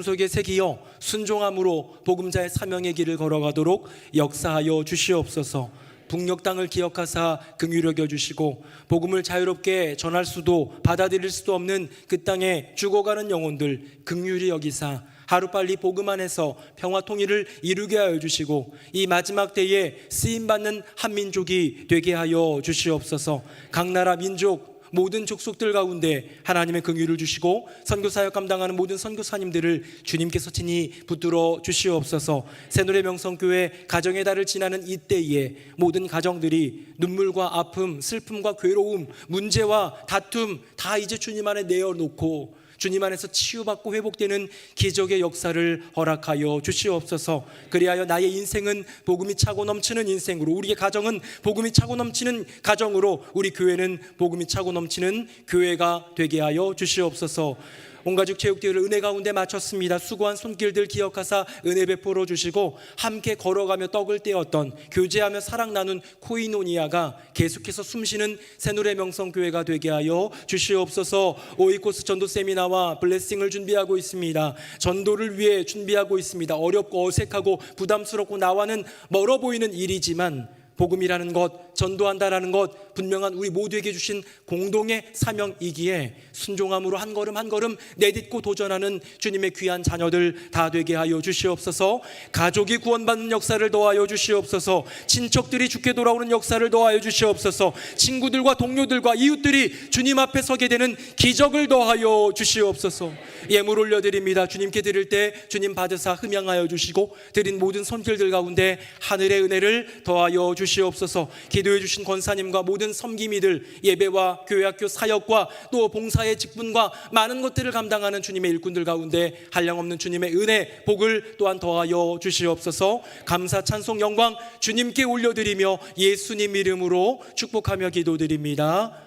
속에 새기어 순종함으로 복음자의 사명의 길을 걸어가도록 역사하여 주시옵소서. 북녘 땅을 기억하사 긍휼히 여겨 주시고 복음을 자유롭게 전할 수도 받아들일 수도 없는 그 땅에 죽어가는 영혼들 긍휼히 여기사 하루빨리 복음 안에서 평화 통일을 이루게 하여 주시고 이 마지막 때에 쓰임받는 한민족이 되게 하여 주시옵소서. 각 나라 민족 모든 족속들 가운데 하나님의 긍휼을 주시고 선교사역 감당하는 모든 선교사님들을 주님께서 친히 붙들어 주시옵소서. 새노래 명성교회 가정의 달을 지나는 이때에 모든 가정들이 눈물과 아픔, 슬픔과 괴로움, 문제와 다툼 다 이제 주님 안에 내어놓고 주님 안에서 치유받고 회복되는 기적의 역사를 허락하여 주시옵소서. 그리하여 나의 인생은 복음이 차고 넘치는 인생으로, 우리의 가정은 복음이 차고 넘치는 가정으로, 우리 교회는 복음이 차고 넘치는 교회가 되게 하여 주시옵소서. 온가족 체육대회를 은혜 가운데 마쳤습니다. 수고한 손길들 기억하사 은혜 베풀어 주시고 함께 걸어가며 떡을 떼었던, 교제하며 사랑 나눈 코이노니아가 계속해서 숨쉬는 새노래 명성교회가 되게 하여 주시옵소서. 오이코스 전도 세미나와 블레싱을 준비하고 있습니다. 전도를 위해 준비하고 있습니다. 어렵고 어색하고 부담스럽고 나와는 멀어 보이는 일이지만 복음이라는 것, 전도한다라는 것, 분명한 우리 모두에게 주신 공동의 사명이기에 순종함으로 한 걸음 한 걸음 내딛고 도전하는 주님의 귀한 자녀들 다 되게 하여 주시옵소서. 가족이 구원받는 역사를 더하여 주시옵소서. 친척들이 주께 돌아오는 역사를 더하여 주시옵소서. 친구들과 동료들과 이웃들이 주님 앞에 서게 되는 기적을 더하여 주시옵소서. 예물 올려드립니다. 주님께 드릴 때 주님 받으사 흠양하여 주시고 드린 모든 손길들 가운데 하늘의 은혜를 더하여 주시옵소서. 기도해 주신 권사님과 모든 섬김이들, 예배와 교회학교 사역과 또 봉사의 직분과 많은 것들을 감당하는 주님의 일꾼들 가운데 한량없는 주님의 은혜, 복을 또한 더하여 주시옵소서. 감사, 찬송, 영광 주님께 올려드리며 예수님 이름으로 축복하며 기도드립니다.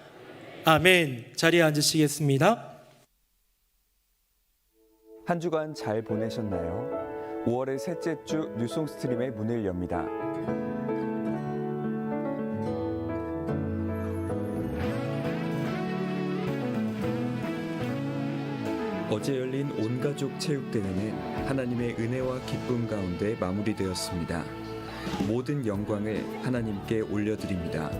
아멘. 자리에 앉으시겠습니다. 한 주간 잘 보내셨나요? 5월의 셋째 주 뉴송 스트림의 문을 엽니다. 어제 열린 온가족 체육대회는 하나님의 은혜와 기쁨 가운데 마무리되었습니다. 모든 영광을 하나님께 올려드립니다.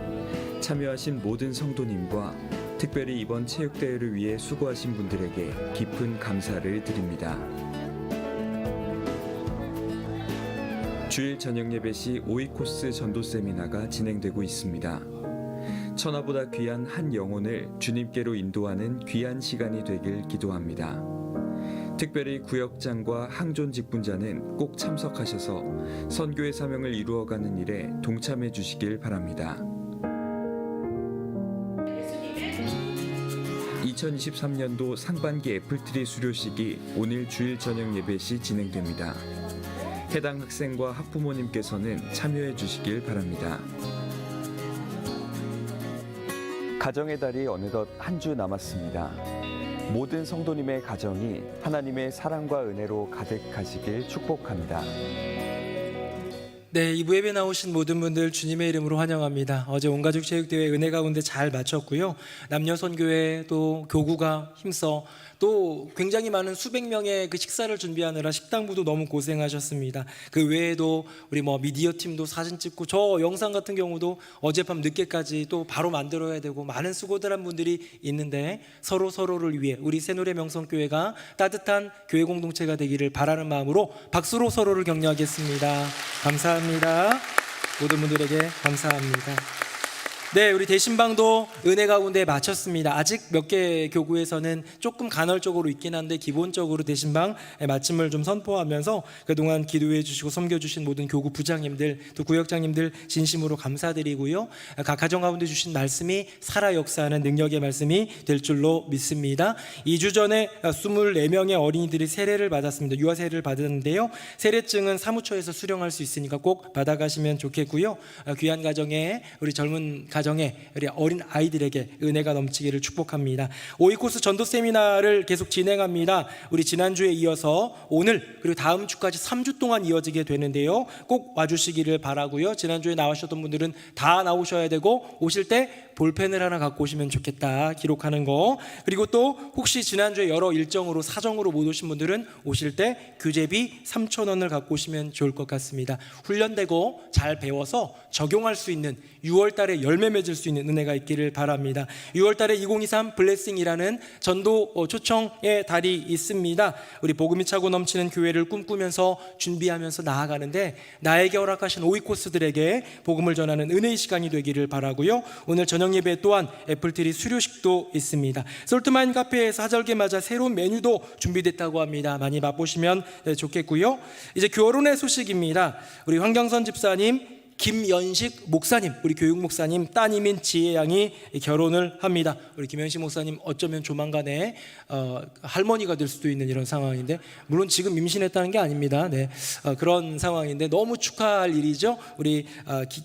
참여하신 모든 성도님과 특별히 이번 체육대회를 위해 수고하신 분들에게 깊은 감사를 드립니다. 주일 저녁 예배 시 오이코스 전도 세미나가 진행되고 있습니다. 천하보다 귀한 한 영혼을 주님께로 인도하는 귀한 시간이 되길 기도합니다. 특별히 구역장과 항존 직분자는 꼭 참석하셔서 선교의 사명을 이루어가는 일에 동참해 주시길 바랍니다. 2023년도 상반기 애플트리 수료식이 오늘 주일 저녁 예배 시 진행됩니다. 해당 학생과 학부모님께서는 참여해 주시길 바랍니다. 가정의 달이 어느덧 한 주 남았습니다. 모든 성도님의 가정이 하나님의 사랑과 은혜로 가득하시길 축복합니다. 네, 2부 예배 나오신 모든 분들 주님의 이름으로 환영합니다. 어제 온가족 체육대회 은혜 가운데 잘 마쳤고요. 남녀선교회 또 교구가 힘써 또 굉장히 많은 수백 명의 그 식사를 준비하느라 식당부도 너무 고생하셨습니다. 그 외에도 우리 미디어 팀도 사진 찍고 저 영상 같은 경우도 어젯밤 늦게까지 또 바로 만들어야 되고 많은 수고들 한 분들이 있는데 서로를 위해 우리 새노래 명성교회가 따뜻한 교회 공동체가 되기를 바라는 마음으로 박수로 서로를 격려하겠습니다. 감사합니다. 모든 분들에게 감사합니다. 네, 우리 대신방도 은혜 가운데 마쳤습니다. 아직 몇 개 교구에서는 조금 간헐적으로 있긴 한데 기본적으로 대신방 마침을 좀 선포하면서 그동안 기도해 주시고 섬겨 주신 모든 교구 부장님들 또 구역장님들 진심으로 감사드리고요. 각 가정 가운데 주신 말씀이 살아 역사하는 능력의 말씀이 될 줄로 믿습니다. 2주 전에 24명의 어린이들이 세례를 받았습니다. 유아 세례를 받았는데요. 세례증은 사무처에서 수령할 수 있으니까 꼭 받아가시면 좋겠고요. 귀한 가정에 우리 젊은 가정에 우리 어린 아이들에게 은혜가 넘치기를 축복합니다. 오이코스 전도 세미나를 계속 진행합니다. 우리 지난주에 이어서 오늘 그리고 다음 주까지 3주 동안 이어지게 되는데요. 꼭 와주시기를 바라고요. 지난주에 나오셨던 분들은 다 나오셔야 되고 오실 때 볼펜을 하나 갖고 오시면 좋겠다 기록하는 거. 그리고 또 혹시 지난주에 여러 일정으로 사정으로 못 오신 분들은 오실 때 교재비 3,000원을 갖고 오시면 좋을 것 같습니다. 훈련되고 잘 배워서 적용할 수 있는 6월 달에 열매 맺을 수 있는 은혜가 있기를 바랍니다. 6월 달에 2023 블레싱이라는 전도 초청의 달이 있습니다. 우리 복음이 차고 넘치는 교회를 꿈꾸면서 준비하면서 나아가는데 나에게 허락하신 오이코스들에게 복음을 전하는 은혜의 시간이 되기를 바라고요. 오늘 저녁 예배 또한 애플트리 수료식도 있습니다. 솔트마인 카페에서 하절기 맞아 새로운 메뉴도 준비됐다고 합니다. 많이 맛보시면 좋겠고요. 이제 결혼의 소식입니다. 우리 황경선 집사님, 김연식 목사님, 우리 교육 목사님 따님인 지혜 양이 결혼을 합니다. 우리 김연식 목사님 어쩌면 조만간에 할머니가 될 수도 있는 이런 상황인데, 물론 지금 임신했다는 게 아닙니다. 네, 그런 상황인데 너무 축하할 일이죠. 우리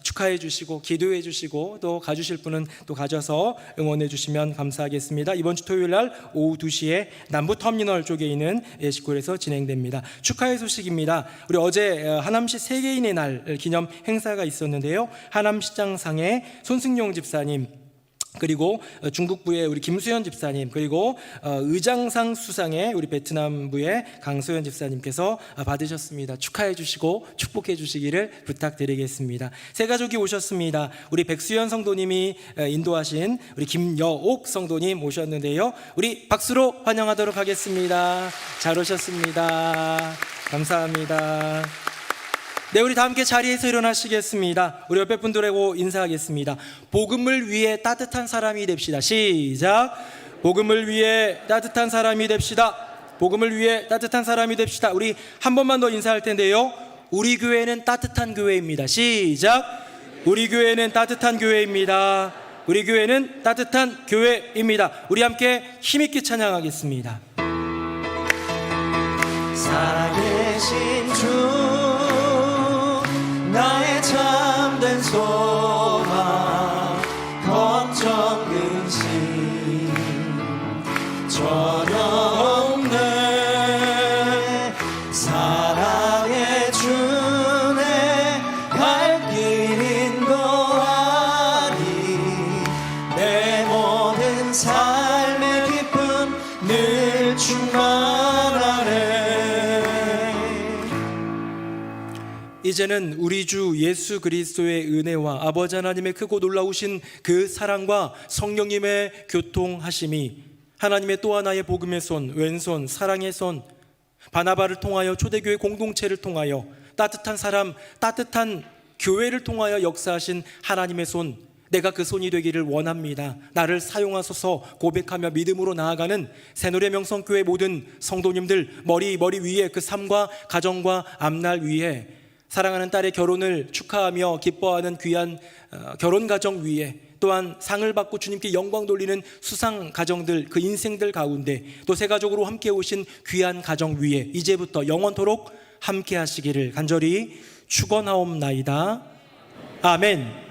축하해 주시고 기도해 주시고 또 가주실 분은 또 가져서 응원해 주시면 감사하겠습니다. 이번 주 토요일 날 오후 2시에 남부터미널 쪽에 있는 예식홀에서 진행됩니다. 축하의 소식입니다. 우리 어제 하남시 세계인의 날 기념 행사가 있었는데요. 하남시장상의 손승용 집사님, 그리고 중국부의 우리 김수현 집사님, 그리고 의장상 수상의 우리 베트남부의 강소연 집사님께서 받으셨습니다. 축하해 주시고 축복해 주시기를 부탁드리겠습니다. 세 가족이 오셨습니다. 우리 백수연 성도님이 인도하신 우리 김여옥 성도님 오셨는데요. 우리 박수로 환영하도록 하겠습니다. 잘 오셨습니다. 감사합니다. 네, 우리 다 함께 자리에서 일어나시겠습니다. 우리 옆에 분들하고 인사하겠습니다. 복음을 위해 따뜻한 사람이 됩시다. 시작. 복음을 위해 따뜻한 사람이 됩시다. 복음을 위해 따뜻한 사람이 됩시다. 우리 한 번만 더 인사할 텐데요. 우리 교회는 따뜻한 교회입니다. 시작. 우리 교회는 따뜻한 교회입니다. 우리 교회는 따뜻한 교회입니다. 우리 함께 힘있게 찬양하겠습니다. 살아계신 주 나의 참된 소망 걱정 근심 전혀 없네. 사랑의 주내 갈 길 인도하니 내 모든 삶의 기쁨 늘 충만하네. 이제는 우리 주 예수 그리스도의 은혜와 아버지 하나님의 크고 놀라우신 그 사랑과 성령님의 교통하심이 하나님의 또 하나의 복음의 손, 왼손, 사랑의 손, 바나바를 통하여 초대교회 공동체를 통하여 따뜻한 사람, 따뜻한 교회를 통하여 역사하신 하나님의 손, 내가 그 손이 되기를 원합니다. 나를 사용하소서 고백하며 믿음으로 나아가는 새노래 명성교회 모든 성도님들 머리 위에 그 삶과 가정과 앞날 위에 사랑하는 딸의 결혼을 축하하며 기뻐하는 귀한 결혼가정 위에 또한 상을 받고 주님께 영광 돌리는 수상 가정들 그 인생들 가운데 또 새 가족으로 함께 오신 귀한 가정 위에 이제부터 영원토록 함께 하시기를 간절히 축원하옵나이다. 아멘.